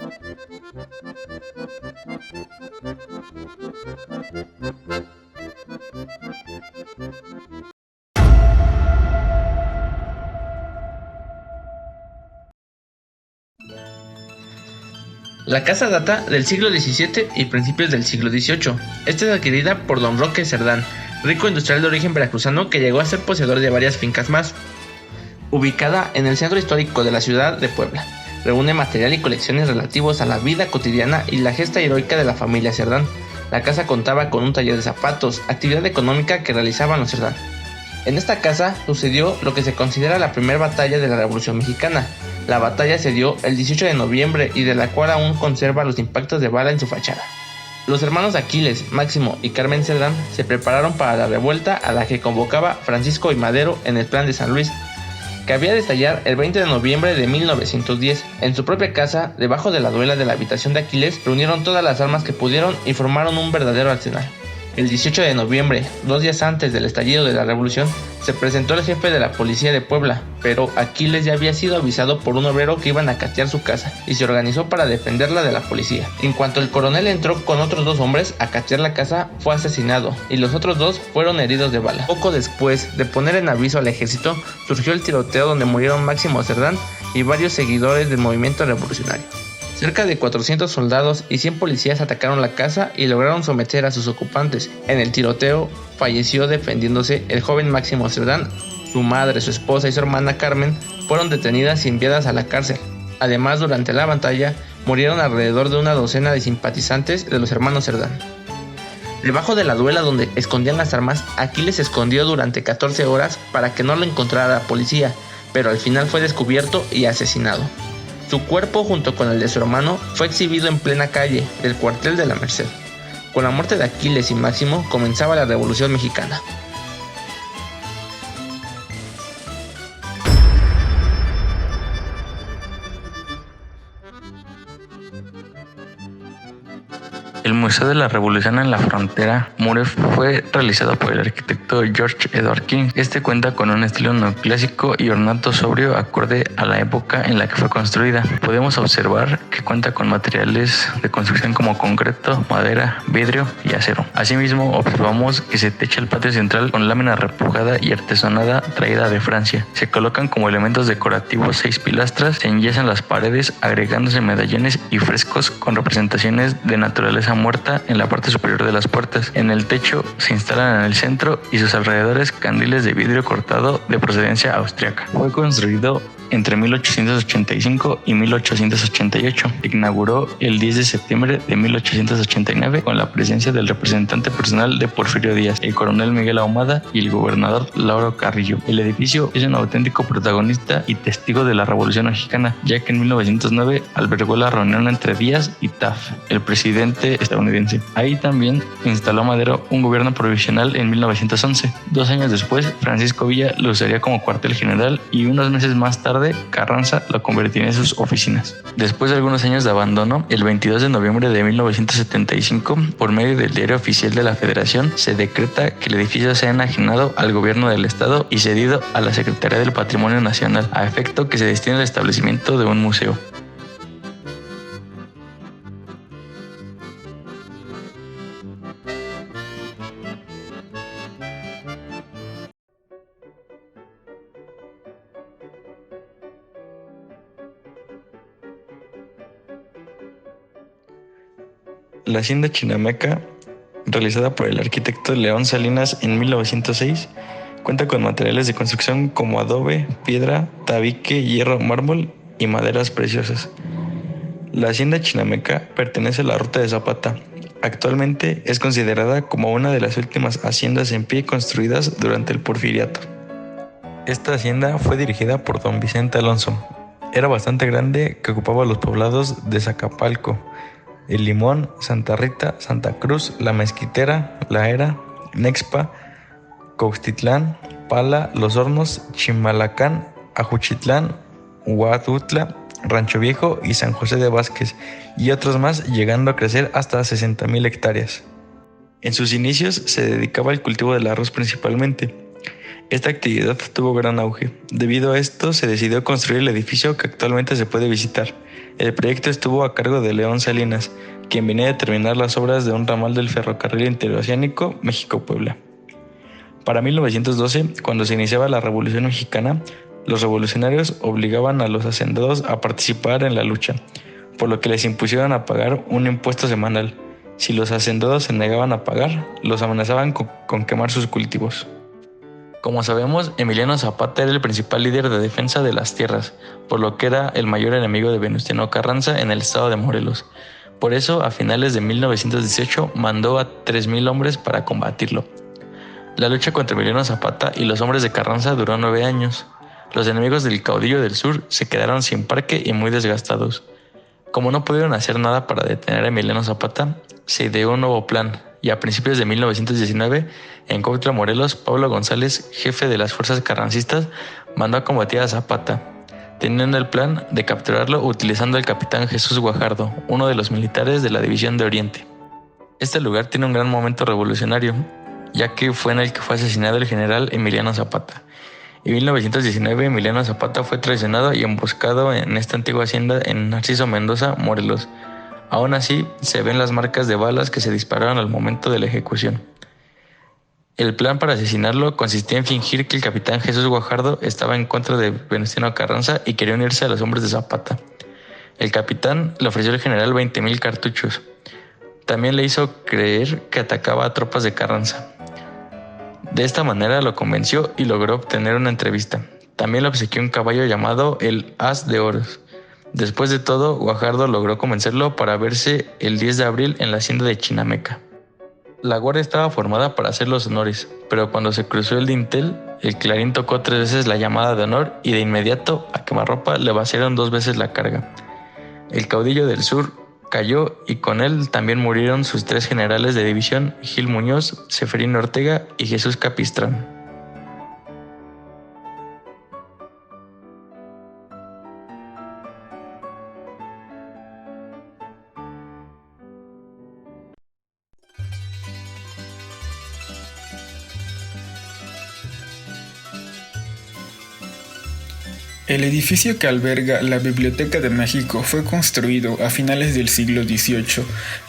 La casa data del siglo XVII y principios del siglo XVIII. Esta es adquirida por don Roque Cerdán, rico industrial de origen veracruzano que llegó a ser poseedor de varias fincas más. Ubicada en el centro histórico de la ciudad de Puebla, reúne material y colecciones relativos a la vida cotidiana y la gesta heroica de la familia Cerdán. La casa contaba con un taller de zapatos, actividad económica que realizaban los Cerdán. En esta casa sucedió lo que se considera la primera batalla de la Revolución Mexicana. La batalla se dio el 18 de noviembre y de la cual aún conserva los impactos de bala en su fachada. Los hermanos Aquiles, Máximo y Carmen Cerdán se prepararon para la revuelta a la que convocaba Francisco I. Madero en el Plan de San Luis, que había de estallar el 20 de noviembre de 1910. En su propia casa, debajo de la duela de la habitación de Aquiles, reunieron todas las armas que pudieron y formaron un verdadero arsenal. El 18 de noviembre, 2 días antes del estallido de la revolución, se presentó el jefe de la policía de Puebla, pero Aquiles ya había sido avisado por un obrero que iban a catear su casa y se organizó para defenderla de la policía. En cuanto el coronel entró con otros 2 hombres a catear la casa, fue asesinado y los otros 2 fueron heridos de bala. Poco después de poner en aviso al ejército, surgió el tiroteo donde murieron Máximo Cerdán y varios seguidores del movimiento revolucionario. Cerca de 400 soldados y 100 policías atacaron la casa y lograron someter a sus ocupantes. En el tiroteo falleció defendiéndose el joven Máximo Cerdán. Su madre, su esposa y su hermana Carmen fueron detenidas y enviadas a la cárcel. Además, durante la batalla murieron alrededor de una docena de simpatizantes de los hermanos Cerdán. Debajo de la duela donde escondían las armas, Aquiles se escondió durante 14 horas para que no lo encontrara la policía, pero al final fue descubierto y asesinado. Su cuerpo, junto con el de su hermano, fue exhibido en plena calle del cuartel de la Merced. Con la muerte de Aquiles y Máximo comenzaba la Revolución Mexicana. El Museo de la Revolución en la Frontera, MUREF, fue realizado por el arquitecto George Edward King. Este cuenta con un estilo neoclásico y ornato sobrio acorde a la época en la que fue construida. Podemos observar que cuenta con materiales de construcción como concreto, madera, vidrio y acero. Asimismo, observamos que se techa el patio central con lámina repujada y artesonada traída de Francia. Se colocan como elementos decorativos 6 pilastras, se enyesan las paredes agregándose medallones y frescos con representaciones de naturaleza muerta en la parte superior de las puertas. En el techo se instalan en el centro y sus alrededores candiles de vidrio cortado de procedencia austriaca. Fue construido entre 1885 y 1888. Se inauguró el 10 de septiembre de 1889 con la presencia del representante personal de Porfirio Díaz, el coronel Miguel Ahumada y el gobernador Lauro Carrillo. El edificio es un auténtico protagonista y testigo de la Revolución Mexicana, ya que en 1909 albergó la reunión entre Díaz y Taft, el presidente estadounidense. Ahí también instaló Madero un gobierno provisional en 1911. 2 años después, Francisco Villa lo usaría como cuartel general y unos meses más tarde Carranza lo convertiría en sus oficinas. Después de algunos años de abandono, el 22 de noviembre de 1975, por medio del Diario Oficial de la Federación, se decreta que el edificio sea enajenado al gobierno del estado y cedido a la Secretaría del Patrimonio Nacional, a efecto que se destine al establecimiento de un museo. La hacienda chinameca, realizada por el arquitecto León Salinas en 1906, cuenta con materiales de construcción como adobe, piedra, tabique, hierro, mármol y maderas preciosas. La hacienda chinameca pertenece a la Ruta de Zapata. Actualmente es considerada como una de las últimas haciendas en pie construidas durante el Porfiriato. Esta hacienda fue dirigida por don Vicente Alonso. Era bastante grande, que ocupaba los poblados de Zacapalco, El Limón, Santa Rita, Santa Cruz, La Mezquitera, La Era, Nexpa, Cauxtitlán, Pala, Los Hornos, Chimalacán, Ajuchitlán, Huatutla, Rancho Viejo y San José de Vázquez, y otros más, llegando a crecer hasta 60,000 hectáreas. En sus inicios se dedicaba al cultivo del arroz principalmente. Esta actividad tuvo gran auge. Debido a esto se decidió construir el edificio que actualmente se puede visitar. El proyecto estuvo a cargo de León Salinas, quien venía a terminar las obras de un ramal del ferrocarril interoceánico México-Puebla. Para 1912, cuando se iniciaba la Revolución Mexicana, los revolucionarios obligaban a los hacendados a participar en la lucha, por lo que les impusieron a pagar un impuesto semanal. Si los hacendados se negaban a pagar, los amenazaban con quemar sus cultivos. Como sabemos, Emiliano Zapata era el principal líder de defensa de las tierras, por lo que era el mayor enemigo de Venustiano Carranza en el estado de Morelos. Por eso, a finales de 1918, mandó a 3,000 hombres para combatirlo. La lucha contra Emiliano Zapata y los hombres de Carranza duró 9 años. Los enemigos del caudillo del sur se quedaron sin parque y muy desgastados. Como no pudieron hacer nada para detener a Emiliano Zapata, se ideó un nuevo plan, y a principios de 1919, en Cuautla, Morelos, Pablo González, jefe de las fuerzas carrancistas, mandó a combatir a Zapata, teniendo el plan de capturarlo utilizando al capitán Jesús Guajardo, uno de los militares de la División de Oriente. Este lugar tiene un gran momento revolucionario, ya que fue en el que fue asesinado el general Emiliano Zapata. En 1919, Emiliano Zapata fue traicionado y emboscado en esta antigua hacienda en Narciso Mendoza, Morelos. Aún así, se ven las marcas de balas que se dispararon al momento de la ejecución. El plan para asesinarlo consistía en fingir que el capitán Jesús Guajardo estaba en contra de Venustiano Carranza y quería unirse a los hombres de Zapata. El capitán le ofreció al general 20,000 cartuchos. También le hizo creer que atacaba a tropas de Carranza. De esta manera lo convenció y logró obtener una entrevista. También le obsequió un caballo llamado el As de Oros. Después de todo, Guajardo logró convencerlo para verse el 10 de abril en la hacienda de Chinameca. La guardia estaba formada para hacer los honores, pero cuando se cruzó el dintel, el clarín tocó 3 veces la llamada de honor y de inmediato a quemarropa le vaciaron 2 veces la carga. El caudillo del sur cayó y con él también murieron sus 3 generales de división, Gil Muñoz, Seferino Ortega y Jesús Capistrán. El edificio que alberga la Biblioteca de México fue construido a finales del siglo XVIII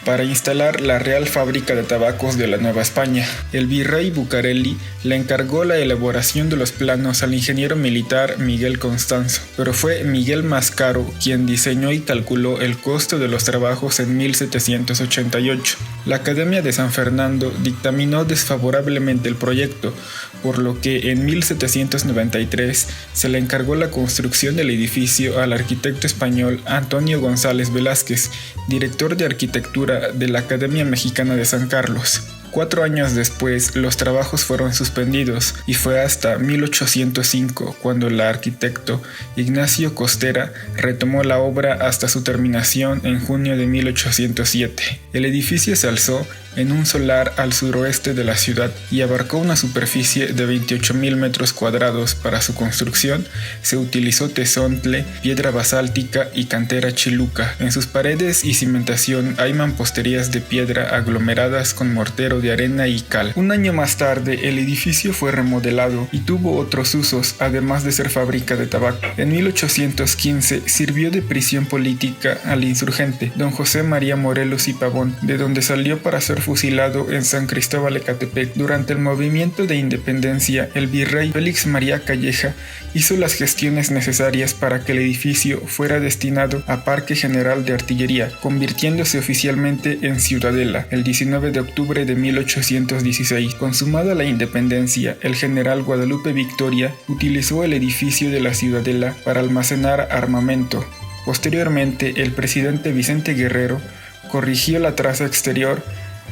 para instalar la Real Fábrica de Tabacos de la Nueva España. El virrey Bucareli le encargó la elaboración de los planos al ingeniero militar Miguel Constanzo, pero fue Miguel Mascaro quien diseñó y calculó el costo de los trabajos en 1788. La Academia de San Fernando dictaminó desfavorablemente el proyecto, por lo que en 1793 se le encargó la construcción del edificio al arquitecto español Antonio González Velázquez, director de arquitectura de la Academia Mexicana de San Carlos. 4 años después, los trabajos fueron suspendidos y fue hasta 1805 cuando el arquitecto Ignacio Costera retomó la obra hasta su terminación en junio de 1807. El edificio se alzó en un solar al suroeste de la ciudad y abarcó una superficie de 28,000 metros cuadrados. Para su construcción se utilizó tezontle, piedra basáltica y cantera chiluca. En sus paredes y cimentación hay mamposterías de piedra aglomeradas con mortero de arena y cal. Un año más tarde el edificio fue remodelado y tuvo otros usos, además de ser fábrica de tabaco. En 1815 sirvió de prisión política al insurgente don José María Morelos y Pavón, de donde salió para ser fusilado en San Cristóbal Ecatepec. Durante el movimiento de independencia, el virrey Félix María Calleja hizo las gestiones necesarias para que el edificio fuera destinado a Parque General de Artillería, convirtiéndose oficialmente en ciudadela el 19 de octubre de 1816. Consumada la independencia, el general Guadalupe Victoria utilizó el edificio de la ciudadela para almacenar armamento. Posteriormente, el presidente Vicente Guerrero corrigió la traza exterior,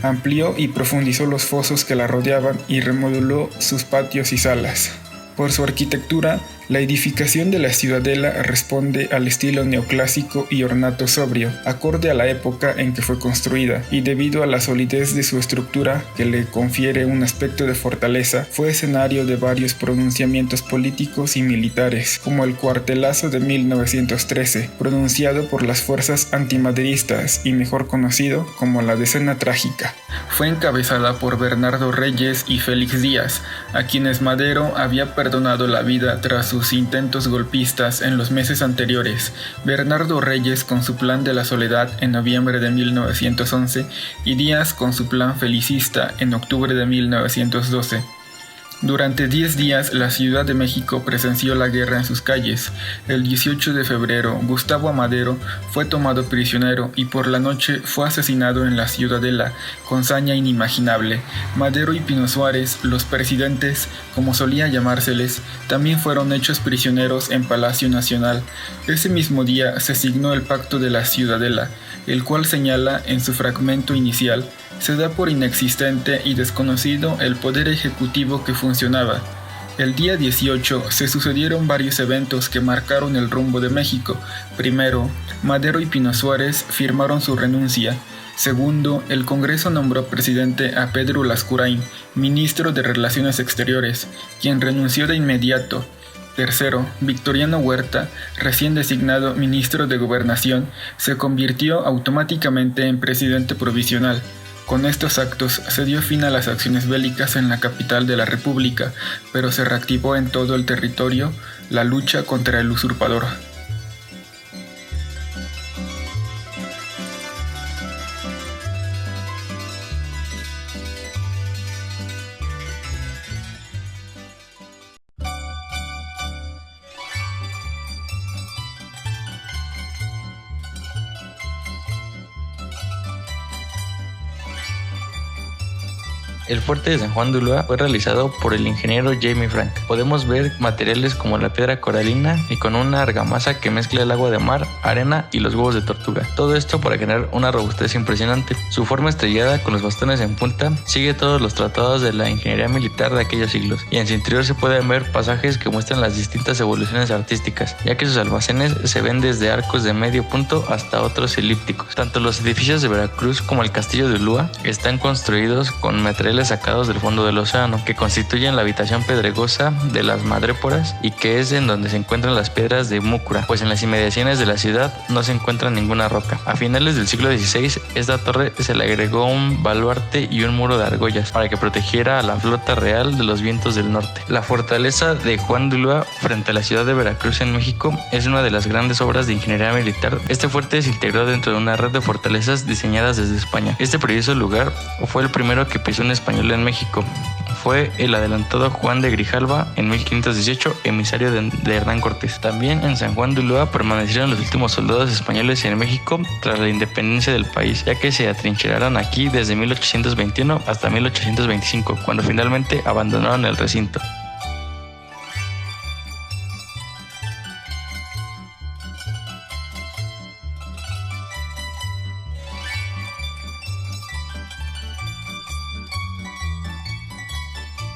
amplió y profundizó los fosos que la rodeaban y remodeló sus patios y salas. Por su arquitectura, la edificación de la ciudadela responde al estilo neoclásico y ornato sobrio, acorde a la época en que fue construida, y debido a la solidez de su estructura, que le confiere un aspecto de fortaleza, fue escenario de varios pronunciamientos políticos y militares, como el cuartelazo de 1913, pronunciado por las fuerzas antimaderistas y mejor conocido como la Decena Trágica. Fue encabezada por Bernardo Reyes y Félix Díaz, a quienes Madero había perdonado la vida tras sus intentos golpistas en los meses anteriores. Bernardo Reyes con su Plan de la Soledad en noviembre de 1911 y Díaz con su Plan Felicista en octubre de 1912. Durante 10 días, la Ciudad de México presenció la guerra en sus calles. El 18 de febrero, Gustavo Amadero fue tomado prisionero y por la noche fue asesinado en la Ciudadela, con saña inimaginable. Madero y Pino Suárez, los presidentes, como solía llamárseles, también fueron hechos prisioneros en Palacio Nacional. Ese mismo día se signó el Pacto de la Ciudadela, el cual señala en su fragmento inicial: se da por inexistente y desconocido el poder ejecutivo que funcionaba. El día 18 se sucedieron varios eventos que marcaron el rumbo de México. Primero, Madero y Pino Suárez firmaron su renuncia. Segundo, el Congreso nombró presidente a Pedro Lascurain, ministro de Relaciones Exteriores, quien renunció de inmediato. Tercero, Victoriano Huerta, recién designado ministro de Gobernación, se convirtió automáticamente en presidente provisional. Con estos actos se dio fin a las acciones bélicas en la capital de la República, pero se reactivó en todo el territorio la lucha contra el usurpador. El fuerte de San Juan de Ulúa fue realizado por el ingeniero Jamie Frank. Podemos ver materiales como la piedra coralina y con una argamasa que mezcla el agua de mar, arena y los huevos de tortuga. Todo esto para generar una robustez impresionante. Su forma estrellada con los bastones en punta sigue todos los tratados de la ingeniería militar de aquellos siglos, y en su interior se pueden ver pasajes que muestran las distintas evoluciones artísticas, ya que sus almacenes se ven desde arcos de medio punto hasta otros elípticos. Tanto los edificios de Veracruz como el castillo de Ulúa están construidos con materiales materiales sacados del fondo del océano, que constituyen la habitación pedregosa de las madréporas y que es en donde se encuentran las piedras de Múcura, pues en las inmediaciones de la ciudad no se encuentra ninguna roca. A finales del siglo XVI, esta torre se le agregó un baluarte y un muro de argollas para que protegiera a la flota real de los vientos del norte. La fortaleza de Juan de Ulúa frente a la ciudad de Veracruz en México es una de las grandes obras de ingeniería militar. Este fuerte se integró dentro de una red de fortalezas diseñadas desde España. Este precioso lugar fue el primero que pisó un español en México. Fue el adelantado Juan de Grijalva en 1518, emisario de Hernán Cortés. También en San Juan de Ulúa permanecieron los últimos soldados españoles en México tras la independencia del país, ya que se atrincheraron aquí desde 1821 hasta 1825, cuando finalmente abandonaron el recinto.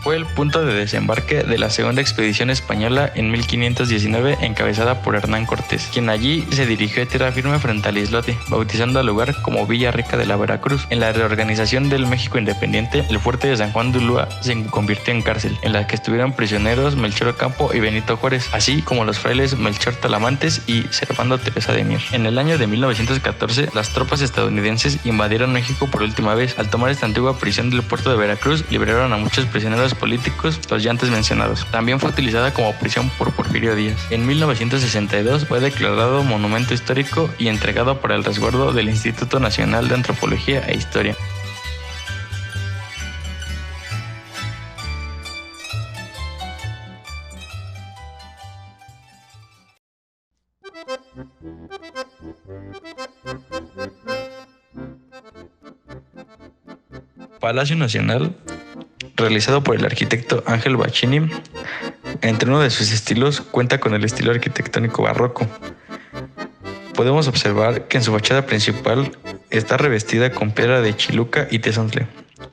Fue el punto de desembarque de la segunda expedición española en 1519 encabezada por Hernán Cortés, quien allí se dirigió a tierra firme frente al islote, bautizando al lugar como Villa Rica de la Veracruz. En la reorganización del México independiente, el fuerte de San Juan de Ulúa se convirtió en cárcel, en la que estuvieron prisioneros Melchor Ocampo y Benito Juárez, así como los frailes Melchor Talamantes y Servando Teresa de Mier. En el año de 1914, las tropas estadounidenses invadieron México por última vez. Al tomar esta antigua prisión del puerto de Veracruz, liberaron a muchos prisioneros políticos, los ya antes mencionados. También fue utilizada como prisión por Porfirio Díaz. En 1962 fue declarado monumento histórico y entregado para el resguardo del Instituto Nacional de Antropología e Historia. Palacio Nacional, realizado por el arquitecto Ángel Bacchini, entre uno de sus estilos cuenta con el estilo arquitectónico barroco. Podemos observar que en su fachada principal está revestida con piedra de Chiluca y tezontle.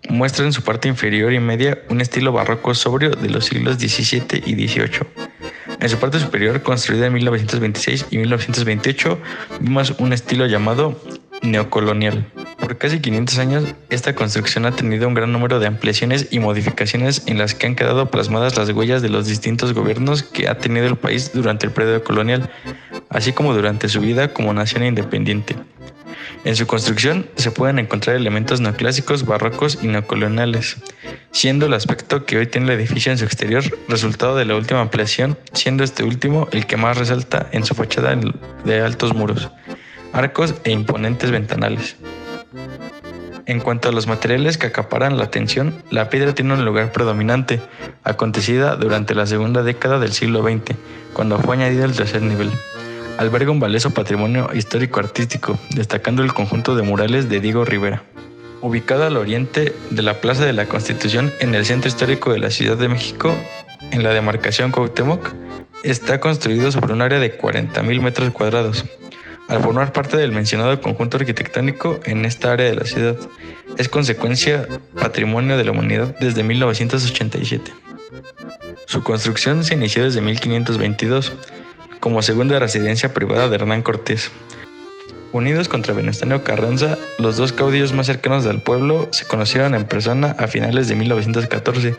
Muestra en su parte inferior y media un estilo barroco sobrio de los siglos XVII y XVIII. En su parte superior, construida en 1926 y 1928, vimos un estilo llamado neocolonial. Por casi 500 años, esta construcción ha tenido un gran número de ampliaciones y modificaciones en las que han quedado plasmadas las huellas de los distintos gobiernos que ha tenido el país durante el periodo colonial, así como durante su vida como nación independiente. En su construcción se pueden encontrar elementos neoclásicos, barrocos y neocoloniales, siendo el aspecto que hoy tiene el edificio en su exterior resultado de la última ampliación, siendo este último el que más resalta en su fachada de altos muros, arcos e imponentes ventanales. En cuanto a los materiales que acaparan la atención, la piedra tiene un lugar predominante, acontecida durante la segunda década del siglo XX, cuando fue añadido el tercer nivel. Alberga un valioso patrimonio histórico-artístico, destacando el conjunto de murales de Diego Rivera. Ubicado al oriente de la Plaza de la Constitución, en el centro histórico de la Ciudad de México, en la demarcación Cuauhtémoc, está construido sobre un área de 40,000 metros cuadrados. Al formar parte del mencionado conjunto arquitectónico en esta área de la ciudad, es consecuencia patrimonio de la humanidad desde 1987. Su construcción se inició desde 1522, como segunda residencia privada de Hernán Cortés. Unidos contra Venustiano Carranza, los dos caudillos más cercanos del pueblo se conocieron en persona a finales de 1914.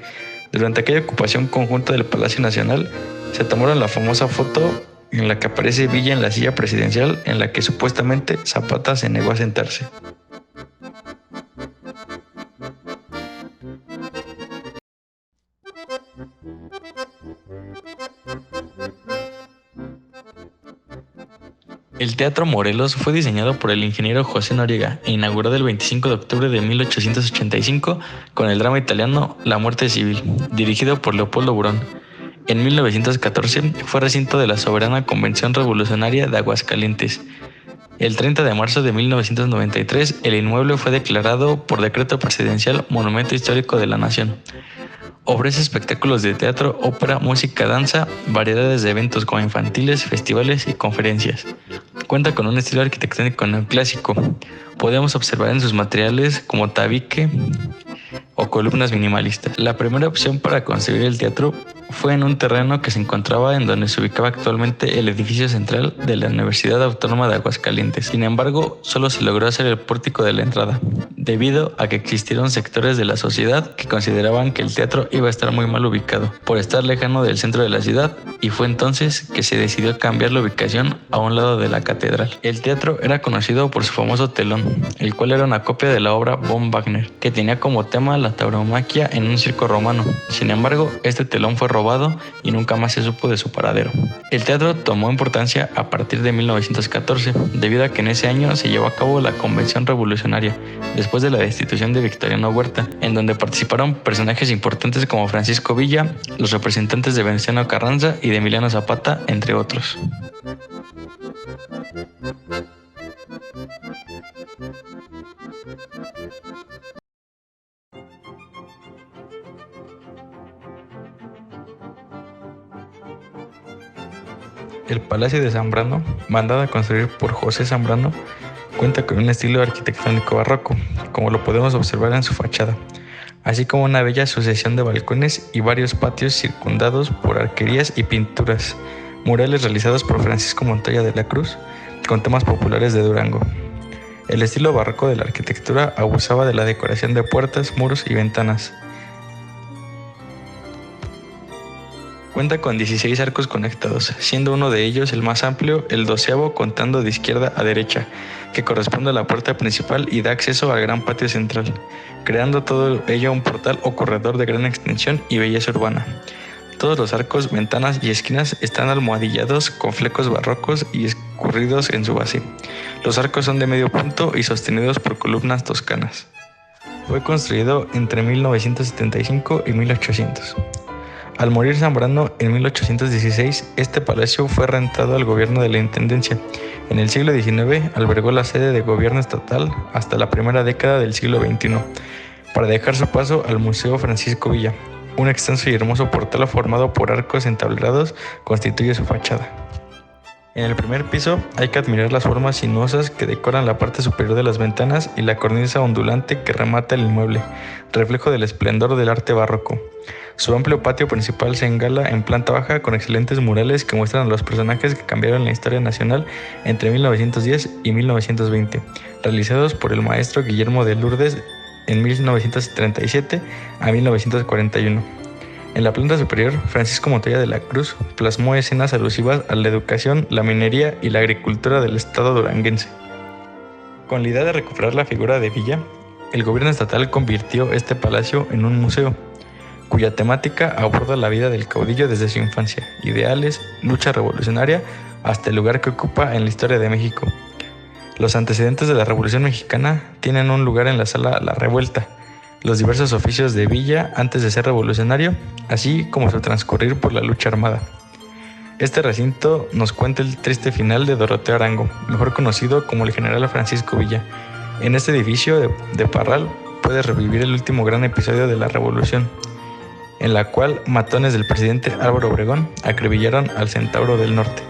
Durante aquella ocupación conjunta del Palacio Nacional, se tomaron la famosa foto en la que aparece Villa en la silla presidencial, en la que supuestamente Zapata se negó a sentarse. El Teatro Morelos fue diseñado por el ingeniero José Noriega e inaugurado el 25 de octubre de 1885 con el drama italiano La Muerte Civil, dirigido por Leopoldo Burón. En 1914 fue recinto de la Soberana Convención Revolucionaria de Aguascalientes. El 30 de marzo de 1993, el inmueble fue declarado por decreto presidencial Monumento Histórico de la Nación. Ofrece espectáculos de teatro, ópera, música, danza, variedades de eventos como infantiles, festivales y conferencias. Cuenta con un estilo arquitectónico neoclásico. Podemos observar en sus materiales como tabique o columnas minimalistas. La primera opción para construir el teatro fue en un terreno que se encontraba en donde se ubicaba actualmente el edificio central de la Universidad Autónoma de Aguascalientes. Sin embargo, solo se logró hacer el pórtico de la entrada. debido a que existieron sectores de la sociedad que consideraban que el teatro iba a estar muy mal ubicado por estar lejano del centro de la ciudad, y fue entonces que se decidió cambiar la ubicación a un lado de la catedral. El teatro era conocido por su famoso telón, el cual era una copia de la obra von Wagner, que tenía como tema la tauromaquia en un circo romano. Sin embargo, este telón fue robado y nunca más se supo de su paradero. El teatro tomó importancia a partir de 1914, debido a que en ese año se llevó a cabo la Convención Revolucionaria, después de la destitución de Victoriano Huerta, en donde participaron personajes importantes como Francisco Villa, los representantes de Venustiano Carranza y de Emiliano Zapata, entre otros. El Palacio de Zambrano, mandado a construir por José Zambrano, cuenta con un estilo arquitectónico barroco, como lo podemos observar en su fachada, así como una bella sucesión de balcones y varios patios circundados por arquerías y pinturas, murales realizados por Francisco Montoya de la Cruz, con temas populares de Durango. El estilo barroco de la arquitectura abusaba de la decoración de puertas, muros y ventanas. Cuenta con 16 arcos conectados, siendo uno de ellos el más amplio, el 12º, contando de izquierda a derecha, que corresponde a la puerta principal y da acceso al gran patio central, creando todo ello un portal o corredor de gran extensión y belleza urbana. Todos los arcos, ventanas y esquinas están almohadillados con flecos barrocos y escurridos en su base. Los arcos son de medio punto y sostenidos por columnas toscanas. Fue construido entre 1975 y 1800. Al morir Zambrano en 1816, este palacio fue rentado al gobierno de la Intendencia. En el siglo XIX albergó la sede de gobierno estatal hasta la primera década del siglo XXI, para dejar su paso al Museo Francisco Villa. Un extenso y hermoso portal formado por arcos entablerados constituye su fachada. En el primer piso hay que admirar las formas sinuosas que decoran la parte superior de las ventanas y la cornisa ondulante que remata el inmueble, reflejo del esplendor del arte barroco. Su amplio patio principal se engala en planta baja con excelentes murales que muestran a los personajes que cambiaron la historia nacional entre 1910 y 1920, realizados por el maestro Guillermo de Lourdes en 1937 a 1941. En la planta superior, Francisco Montoya de la Cruz plasmó escenas alusivas a la educación, la minería y la agricultura del estado duranguense. Con la idea de recuperar la figura de Villa, el gobierno estatal convirtió este palacio en un museo, cuya temática aborda la vida del caudillo desde su infancia, ideales, lucha revolucionaria, hasta el lugar que ocupa en la historia de México. Los antecedentes de la Revolución Mexicana tienen un lugar en la sala La Revuelta, los diversos oficios de Villa antes de ser revolucionario, así como su transcurrir por la lucha armada. Este recinto nos cuenta el triste final de Doroteo Arango, mejor conocido como el general Francisco Villa. En este edificio de Parral puedes revivir el último gran episodio de la Revolución, en la cual matones del presidente Álvaro Obregón acribillaron al Centauro del Norte.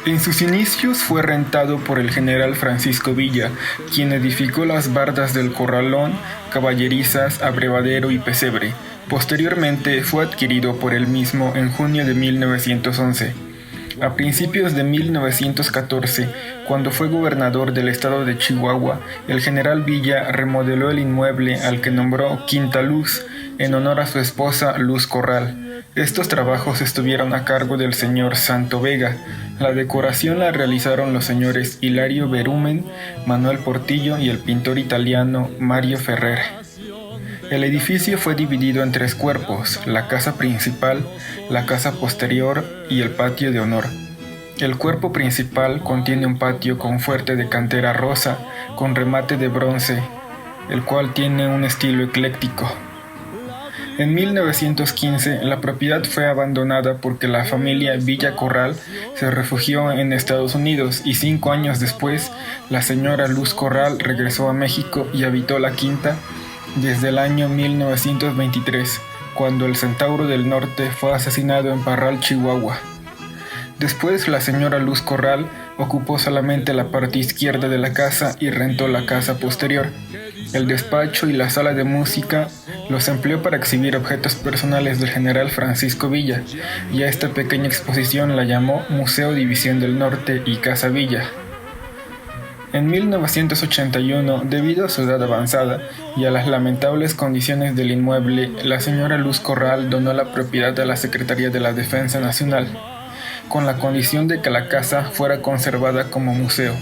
En sus inicios fue rentado por el general Francisco Villa, quien edificó las bardas del Corralón, caballerizas, abrevadero y pesebre. Posteriormente fue adquirido por él mismo en junio de 1911. A principios de 1914, cuando fue gobernador del estado de Chihuahua, el general Villa remodeló el inmueble al que nombró Quinta Luz, en honor a su esposa Luz Corral. Estos trabajos estuvieron a cargo del señor Santo Vega. La decoración la realizaron los señores Hilario Berumen, Manuel Portillo y el pintor italiano Mario Ferrer. El edificio fue dividido en 3 cuerpos: la casa principal, la casa posterior y el patio de honor. El cuerpo principal contiene un patio con fuerte de cantera rosa con remate de bronce, el cual tiene un estilo ecléctico. En 1915 la propiedad fue abandonada porque la familia Villa Corral se refugió en Estados Unidos y 5 años después la señora Luz Corral regresó a México y habitó la quinta desde el año 1923, cuando el Centauro del Norte fue asesinado en Parral, Chihuahua. Después la señora Luz Corral ocupó solamente la parte izquierda de la casa y rentó la casa posterior. El despacho y la sala de música los empleó para exhibir objetos personales del general Francisco Villa, y a esta pequeña exposición la llamó Museo División del Norte y Casa Villa. En 1981, debido a su edad avanzada y a las lamentables condiciones del inmueble, la señora Luz Corral donó la propiedad a la Secretaría de la Defensa Nacional, con la condición de que la casa fuera conservada como museo.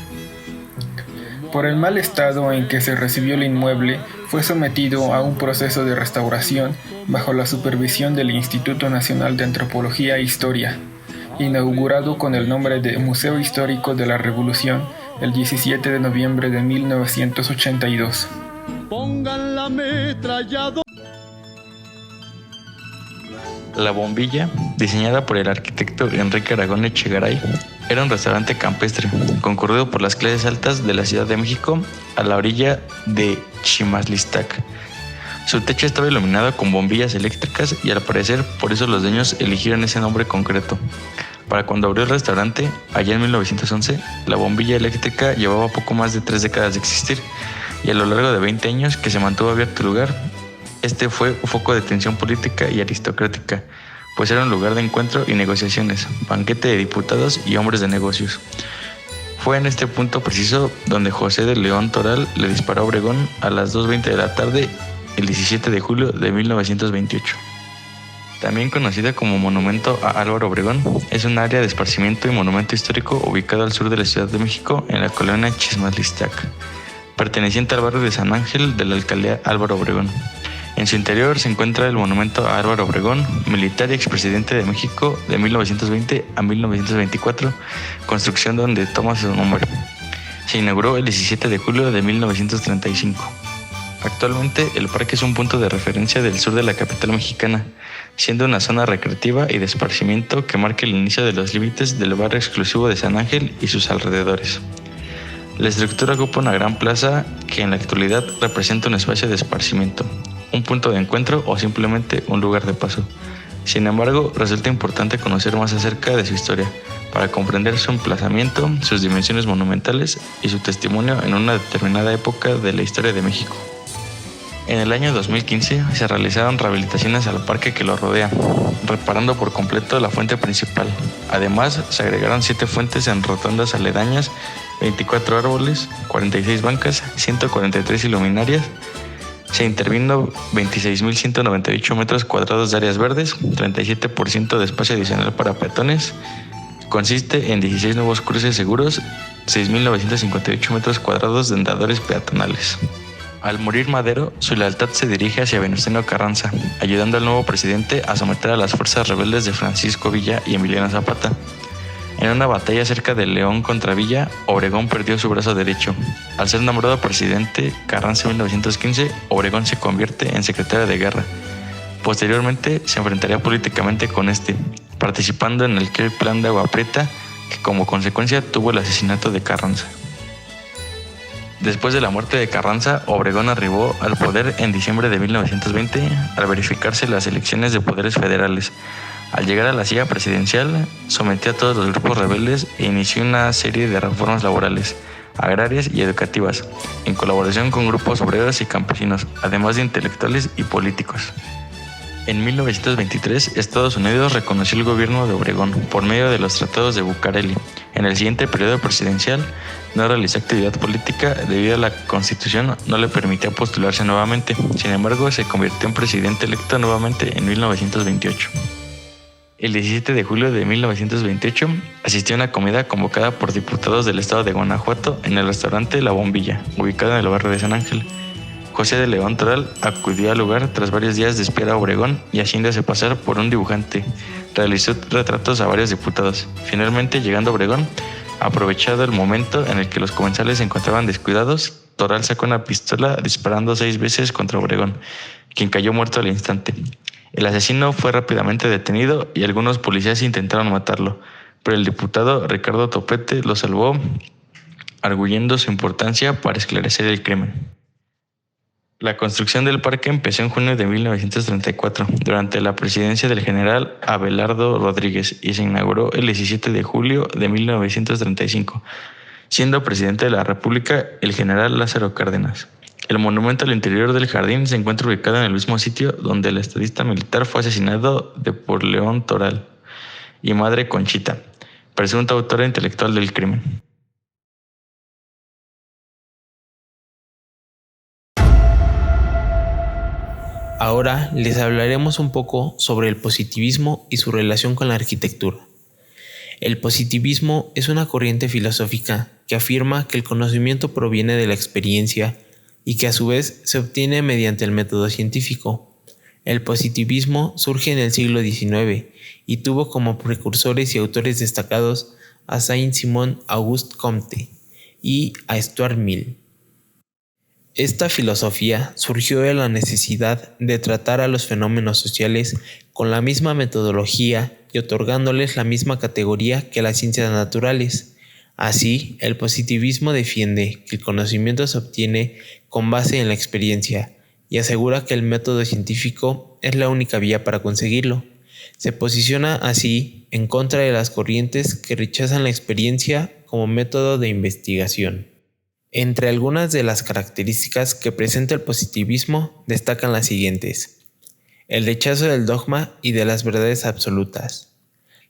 Por el mal estado en que se recibió el inmueble, fue sometido a un proceso de restauración bajo la supervisión del Instituto Nacional de Antropología e Historia, inaugurado con el nombre de Museo Histórico de la Revolución el 17 de noviembre de 1982. Pongan la ametralladora. La Bombilla, diseñada por el arquitecto Enrique Aragón Echegaray, era un restaurante campestre, concurrido por las clases altas de la Ciudad de México a la orilla de Ximazlistac. Su techo estaba iluminado con bombillas eléctricas y al parecer por eso los dueños eligieron ese nombre concreto. Para cuando abrió el restaurante, allá en 1911, la bombilla eléctrica llevaba poco más de 3 décadas de existir, y a lo largo de 20 años que se mantuvo abierto el lugar, este fue un foco de tensión política y aristocrática, pues era un lugar de encuentro y negociaciones, banquete de diputados y hombres de negocios. Fue en este punto preciso donde José de León Toral le disparó a Obregón a las 2:20 de la tarde el 17 de julio de 1928. También conocida como Monumento a Álvaro Obregón, es un área de esparcimiento y monumento histórico ubicado al sur de la Ciudad de México en la colonia Ximazlistac, perteneciente al barrio de San Ángel de la alcaldía Álvaro Obregón. En su interior se encuentra el monumento a Álvaro Obregón, militar y expresidente de México de 1920 a 1924, construcción donde toma su nombre. Se inauguró el 17 de julio de 1935. Actualmente el parque es un punto de referencia del sur de la capital mexicana, siendo una zona recreativa y de esparcimiento que marca el inicio de los límites del barrio exclusivo de San Ángel y sus alrededores. La estructura ocupa una gran plaza que en la actualidad representa un espacio de esparcimiento, un punto de encuentro o simplemente un lugar de paso. Sin embargo, resulta importante conocer más acerca de su historia para comprender su emplazamiento, sus dimensiones monumentales y su testimonio en una determinada época de la historia de México. En el año 2015 se realizaron rehabilitaciones al parque que lo rodea, reparando por completo la fuente principal. Además, se agregaron 7 fuentes en rotondas aledañas, 24 árboles, 46 bancas, 143 iluminarias. Se intervino 26.198 metros cuadrados de áreas verdes, 37% de espacio adicional para peatones. Consiste en 16 nuevos cruces seguros, 6.958 metros cuadrados de andadores peatonales. Al morir Madero, su lealtad se dirige hacia Venustiano Carranza, ayudando al nuevo presidente a someter a las fuerzas rebeldes de Francisco Villa y Emiliano Zapata. En una batalla cerca de León contra Villa, Obregón perdió su brazo derecho. Al ser nombrado presidente Carranza en 1915, Obregón se convierte en secretario de guerra. Posteriormente se enfrentaría políticamente con este, participando en el Plan de Agua Prieta, que como consecuencia tuvo el asesinato de Carranza. Después de la muerte de Carranza, Obregón arribó al poder en diciembre de 1920 al verificarse las elecciones de poderes federales. Al llegar a la silla presidencial, sometió a todos los grupos rebeldes e inició una serie de reformas laborales, agrarias y educativas, en colaboración con grupos obreros y campesinos, además de intelectuales y políticos. En 1923, Estados Unidos reconoció el gobierno de Obregón por medio de los tratados de Bucareli. En el siguiente periodo presidencial, no realizó actividad política debido a la Constitución no le permitía postularse nuevamente. Sin embargo, se convirtió en presidente electo nuevamente en 1928. El 17 de julio de 1928 asistió a una comida convocada por diputados del estado de Guanajuato en el restaurante La Bombilla, ubicado en el barrio de San Ángel. José de León Toral acudió al lugar tras varios días de espera a Obregón y haciéndose pasar por un dibujante. Realizó retratos a varios diputados. Finalmente, llegando a Obregón, aprovechado el momento en el que los comensales se encontraban descuidados, Toral sacó una pistola disparando 6 veces contra Obregón, quien cayó muerto al instante. El asesino fue rápidamente detenido y algunos policías intentaron matarlo, pero el diputado Ricardo Topete lo salvó, arguyendo su importancia para esclarecer el crimen. La construcción del parque empezó en junio de 1934, durante la presidencia del general Abelardo Rodríguez, y se inauguró el 17 de julio de 1935, siendo presidente de la República el general Lázaro Cárdenas. El monumento al interior del jardín se encuentra ubicado en el mismo sitio donde el estadista militar fue asesinado por León Toral y Madre Conchita, presunta autora intelectual del crimen. Ahora les hablaremos un poco sobre el positivismo y su relación con la arquitectura. El positivismo es una corriente filosófica que afirma que el conocimiento proviene de la experiencia y que a su vez se obtiene mediante el método científico. El positivismo surge en el siglo XIX y tuvo como precursores y autores destacados a Saint-Simon Auguste Comte y a Stuart Mill. Esta filosofía surgió de la necesidad de tratar a los fenómenos sociales con la misma metodología y otorgándoles la misma categoría que las ciencias naturales. Así, el positivismo defiende que el conocimiento se obtiene con base en la experiencia y asegura que el método científico es la única vía para conseguirlo. Se posiciona así en contra de las corrientes que rechazan la experiencia como método de investigación. Entre algunas de las características que presenta el positivismo destacan las siguientes: el rechazo del dogma y de las verdades absolutas,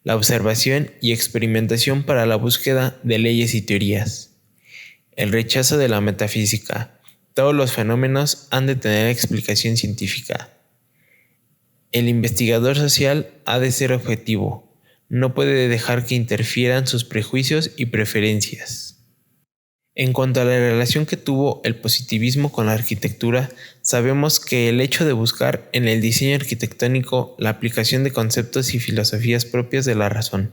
la observación y experimentación para la búsqueda de leyes y teorías, el rechazo de la metafísica, todos los fenómenos han de tener explicación científica, el investigador social ha de ser objetivo, no puede dejar que interfieran sus prejuicios y preferencias. En cuanto a la relación que tuvo el positivismo con la arquitectura, sabemos que el hecho de buscar en el diseño arquitectónico la aplicación de conceptos y filosofías propias de la razón.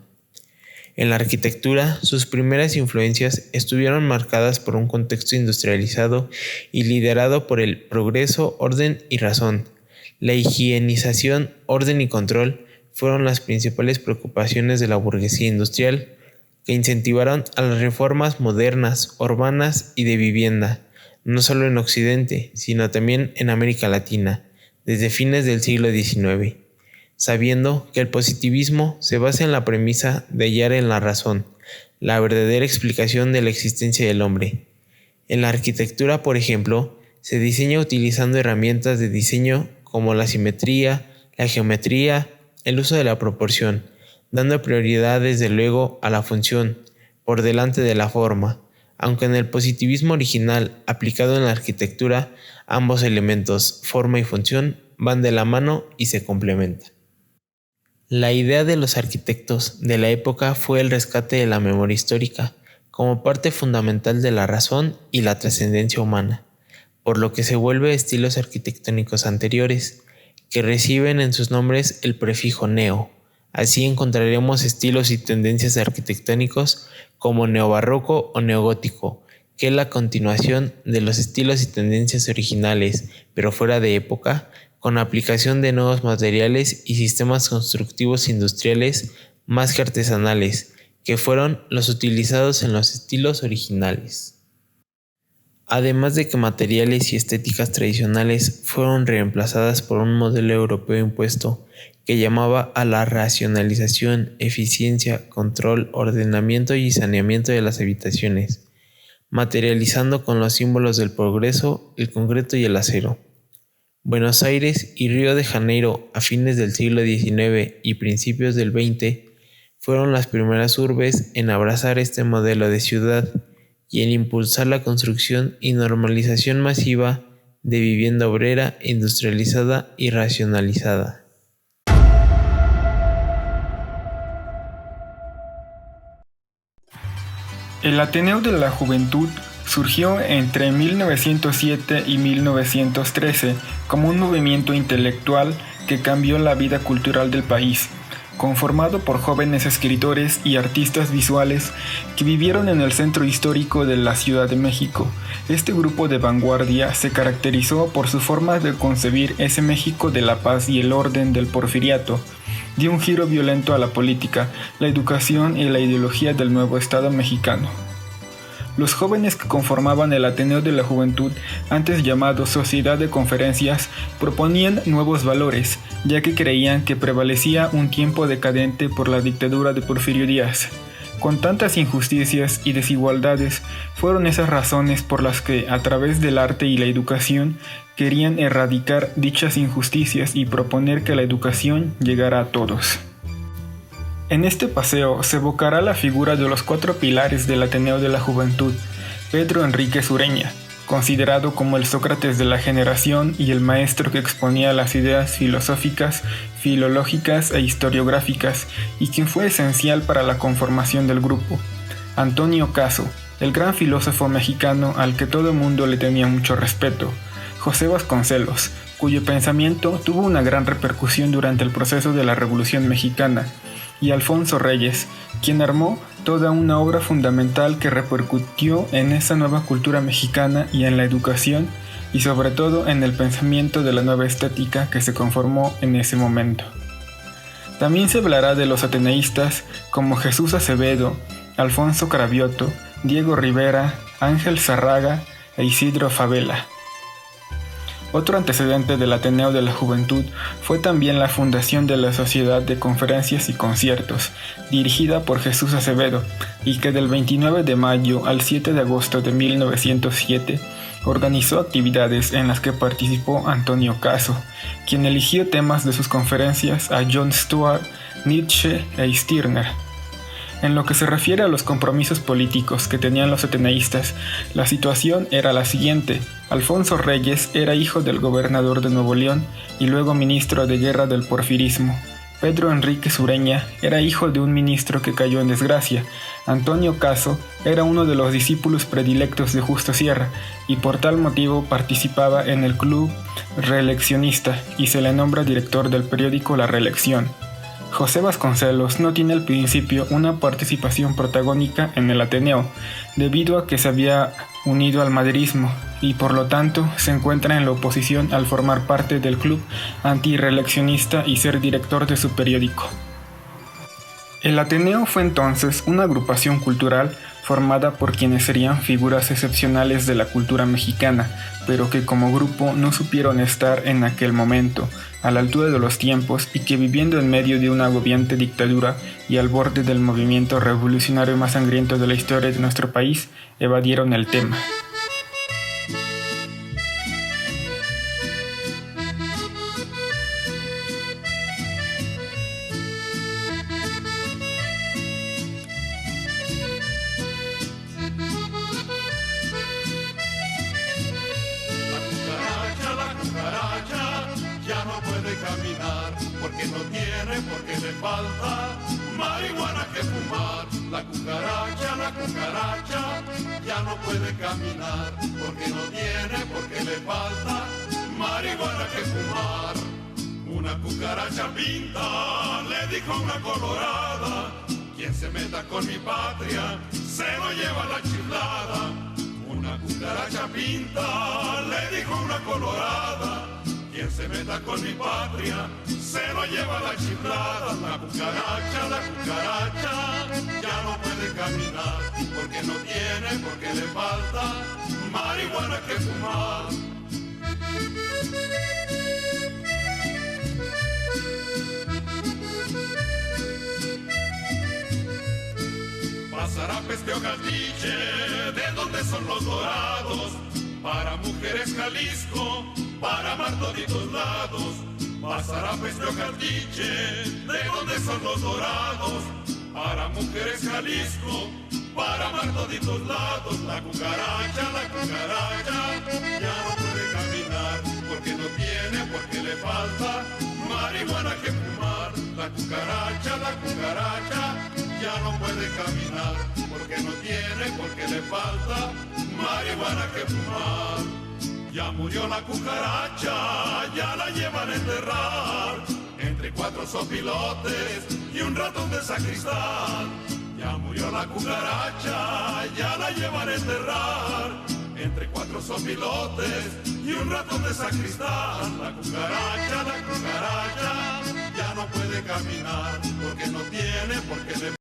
En la arquitectura, sus primeras influencias estuvieron marcadas por un contexto industrializado y liderado por el progreso, orden y razón. La higienización, orden y control fueron las principales preocupaciones de la burguesía industrial, que incentivaron a las reformas modernas, urbanas y de vivienda, no solo en Occidente, sino también en América Latina, desde fines del siglo XIX, sabiendo que el positivismo se basa en la premisa de hallar en la razón la verdadera explicación de la existencia del hombre. En la arquitectura, por ejemplo, se diseña utilizando herramientas de diseño como la simetría, la geometría, el uso de la proporción, dando prioridad desde luego a la función, por delante de la forma, aunque en el positivismo original aplicado en la arquitectura, ambos elementos, forma y función, van de la mano y se complementan. La idea de los arquitectos de la época fue el rescate de la memoria histórica, como parte fundamental de la razón y la trascendencia humana, por lo que se vuelve estilos arquitectónicos anteriores, que reciben en sus nombres el prefijo neo. Así encontraremos estilos y tendencias arquitectónicos como neobarroco o neogótico, que es la continuación de los estilos y tendencias originales, pero fuera de época, con aplicación de nuevos materiales y sistemas constructivos industriales más que artesanales, que fueron los utilizados en los estilos originales. Además de que materiales y estéticas tradicionales fueron reemplazadas por un modelo europeo impuesto que llamaba a la racionalización, eficiencia, control, ordenamiento y saneamiento de las habitaciones, materializando con los símbolos del progreso, el concreto y el acero. Buenos Aires y Río de Janeiro a fines del siglo XIX y principios del XX fueron las primeras urbes en abrazar este modelo de ciudad y en impulsar la construcción y normalización masiva de vivienda obrera, industrializada y racionalizada. El Ateneo de la Juventud surgió entre 1907 y 1913 como un movimiento intelectual que cambió la vida cultural del país, conformado por jóvenes escritores y artistas visuales que vivieron en el centro histórico de la Ciudad de México. Este grupo de vanguardia se caracterizó por su forma de concebir ese México de la paz y el orden del porfiriato. Dio un giro violento a la política, la educación y la ideología del nuevo Estado mexicano. Los jóvenes que conformaban el Ateneo de la Juventud, antes llamado Sociedad de Conferencias, proponían nuevos valores, ya que creían que prevalecía un tiempo decadente por la dictadura de Porfirio Díaz. Con tantas injusticias y desigualdades, fueron esas razones por las que, a través del arte y la educación, querían erradicar dichas injusticias y proponer que la educación llegara a todos. En este paseo se evocará la figura de los 4 pilares del Ateneo de la Juventud: Pedro Enríquez Ureña, considerado como el Sócrates de la generación y el maestro que exponía las ideas filosóficas, filológicas e historiográficas, y quien fue esencial para la conformación del grupo. Antonio Caso, el gran filósofo mexicano al que todo el mundo le tenía mucho respeto. José Vasconcelos, cuyo pensamiento tuvo una gran repercusión durante el proceso de la Revolución Mexicana, y Alfonso Reyes, quien armó toda una obra fundamental que repercutió en esa nueva cultura mexicana y en la educación, y sobre todo en el pensamiento de la nueva estética que se conformó en ese momento. También se hablará de los ateneístas como Jesús Acevedo, Alfonso Cravioto, Diego Rivera, Ángel Zarraga e Isidro Fabela. Otro antecedente del Ateneo de la Juventud fue también la fundación de la Sociedad de Conferencias y Conciertos, dirigida por Jesús Acevedo, y que del 29 de mayo al 7 de agosto de 1907 organizó actividades en las que participó Antonio Caso, quien eligió temas de sus conferencias a Jon Stewart, Nietzsche e Stirner. En lo que se refiere a los compromisos políticos que tenían los ateneístas, la situación era la siguiente. Alfonso Reyes era hijo del gobernador de Nuevo León y luego ministro de guerra del porfirismo. Pedro Enríquez Ureña era hijo de un ministro que cayó en desgracia. Antonio Caso era uno de los discípulos predilectos de Justo Sierra y por tal motivo participaba en el club reeleccionista y se le nombra director del periódico La Reelección. José Vasconcelos no tiene al principio una participación protagónica en el Ateneo, debido a que se había unido al maderismo y por lo tanto se encuentra en la oposición al formar parte del club antirreeleccionista y ser director de su periódico. El Ateneo fue entonces una agrupación cultural formada por quienes serían figuras excepcionales de la cultura mexicana, pero que como grupo no supieron estar en aquel momento a la altura de los tiempos y que viviendo en medio de una agobiante dictadura y al borde del movimiento revolucionario más sangriento de la historia de nuestro país, evadieron el tema. Porque no tiene, porque le falta marihuana que fumar. La cucaracha ya no puede caminar. Porque no tiene, porque le falta marihuana que fumar. Una cucaracha pinta le dijo a una colorada: quien se meta con mi patria se lo lleva la chiflada. Una cucaracha pinta le dijo a una colorada: quien se meta con mi patria se lo lleva la chiflada. La cucaracha ya no puede caminar. Porque no tiene, porque le falta marihuana que fumar. Pasará peste o caldiche, de donde son los dorados. Para mujeres Jalisco, para amar toditos lados. Pasará peste o caldiche, de donde son los dorados. Para mujeres Jalisco, para amar toditos lados. La cucaracha ya no puede caminar. Porque no tiene, porque le falta marihuana que fumar. La cucaracha ya no puede caminar. Porque no tiene, porque le falta marihuana que fumar. Ya murió la cucaracha, ya la llevan a enterrar entre 4 sopilotes y un ratón de sacristán. Ya murió la cucaracha, ya la llevan a enterrar entre 4 sopilotes y un ratón de sacristán. La cucaracha ya no puede caminar porque no tiene, porque le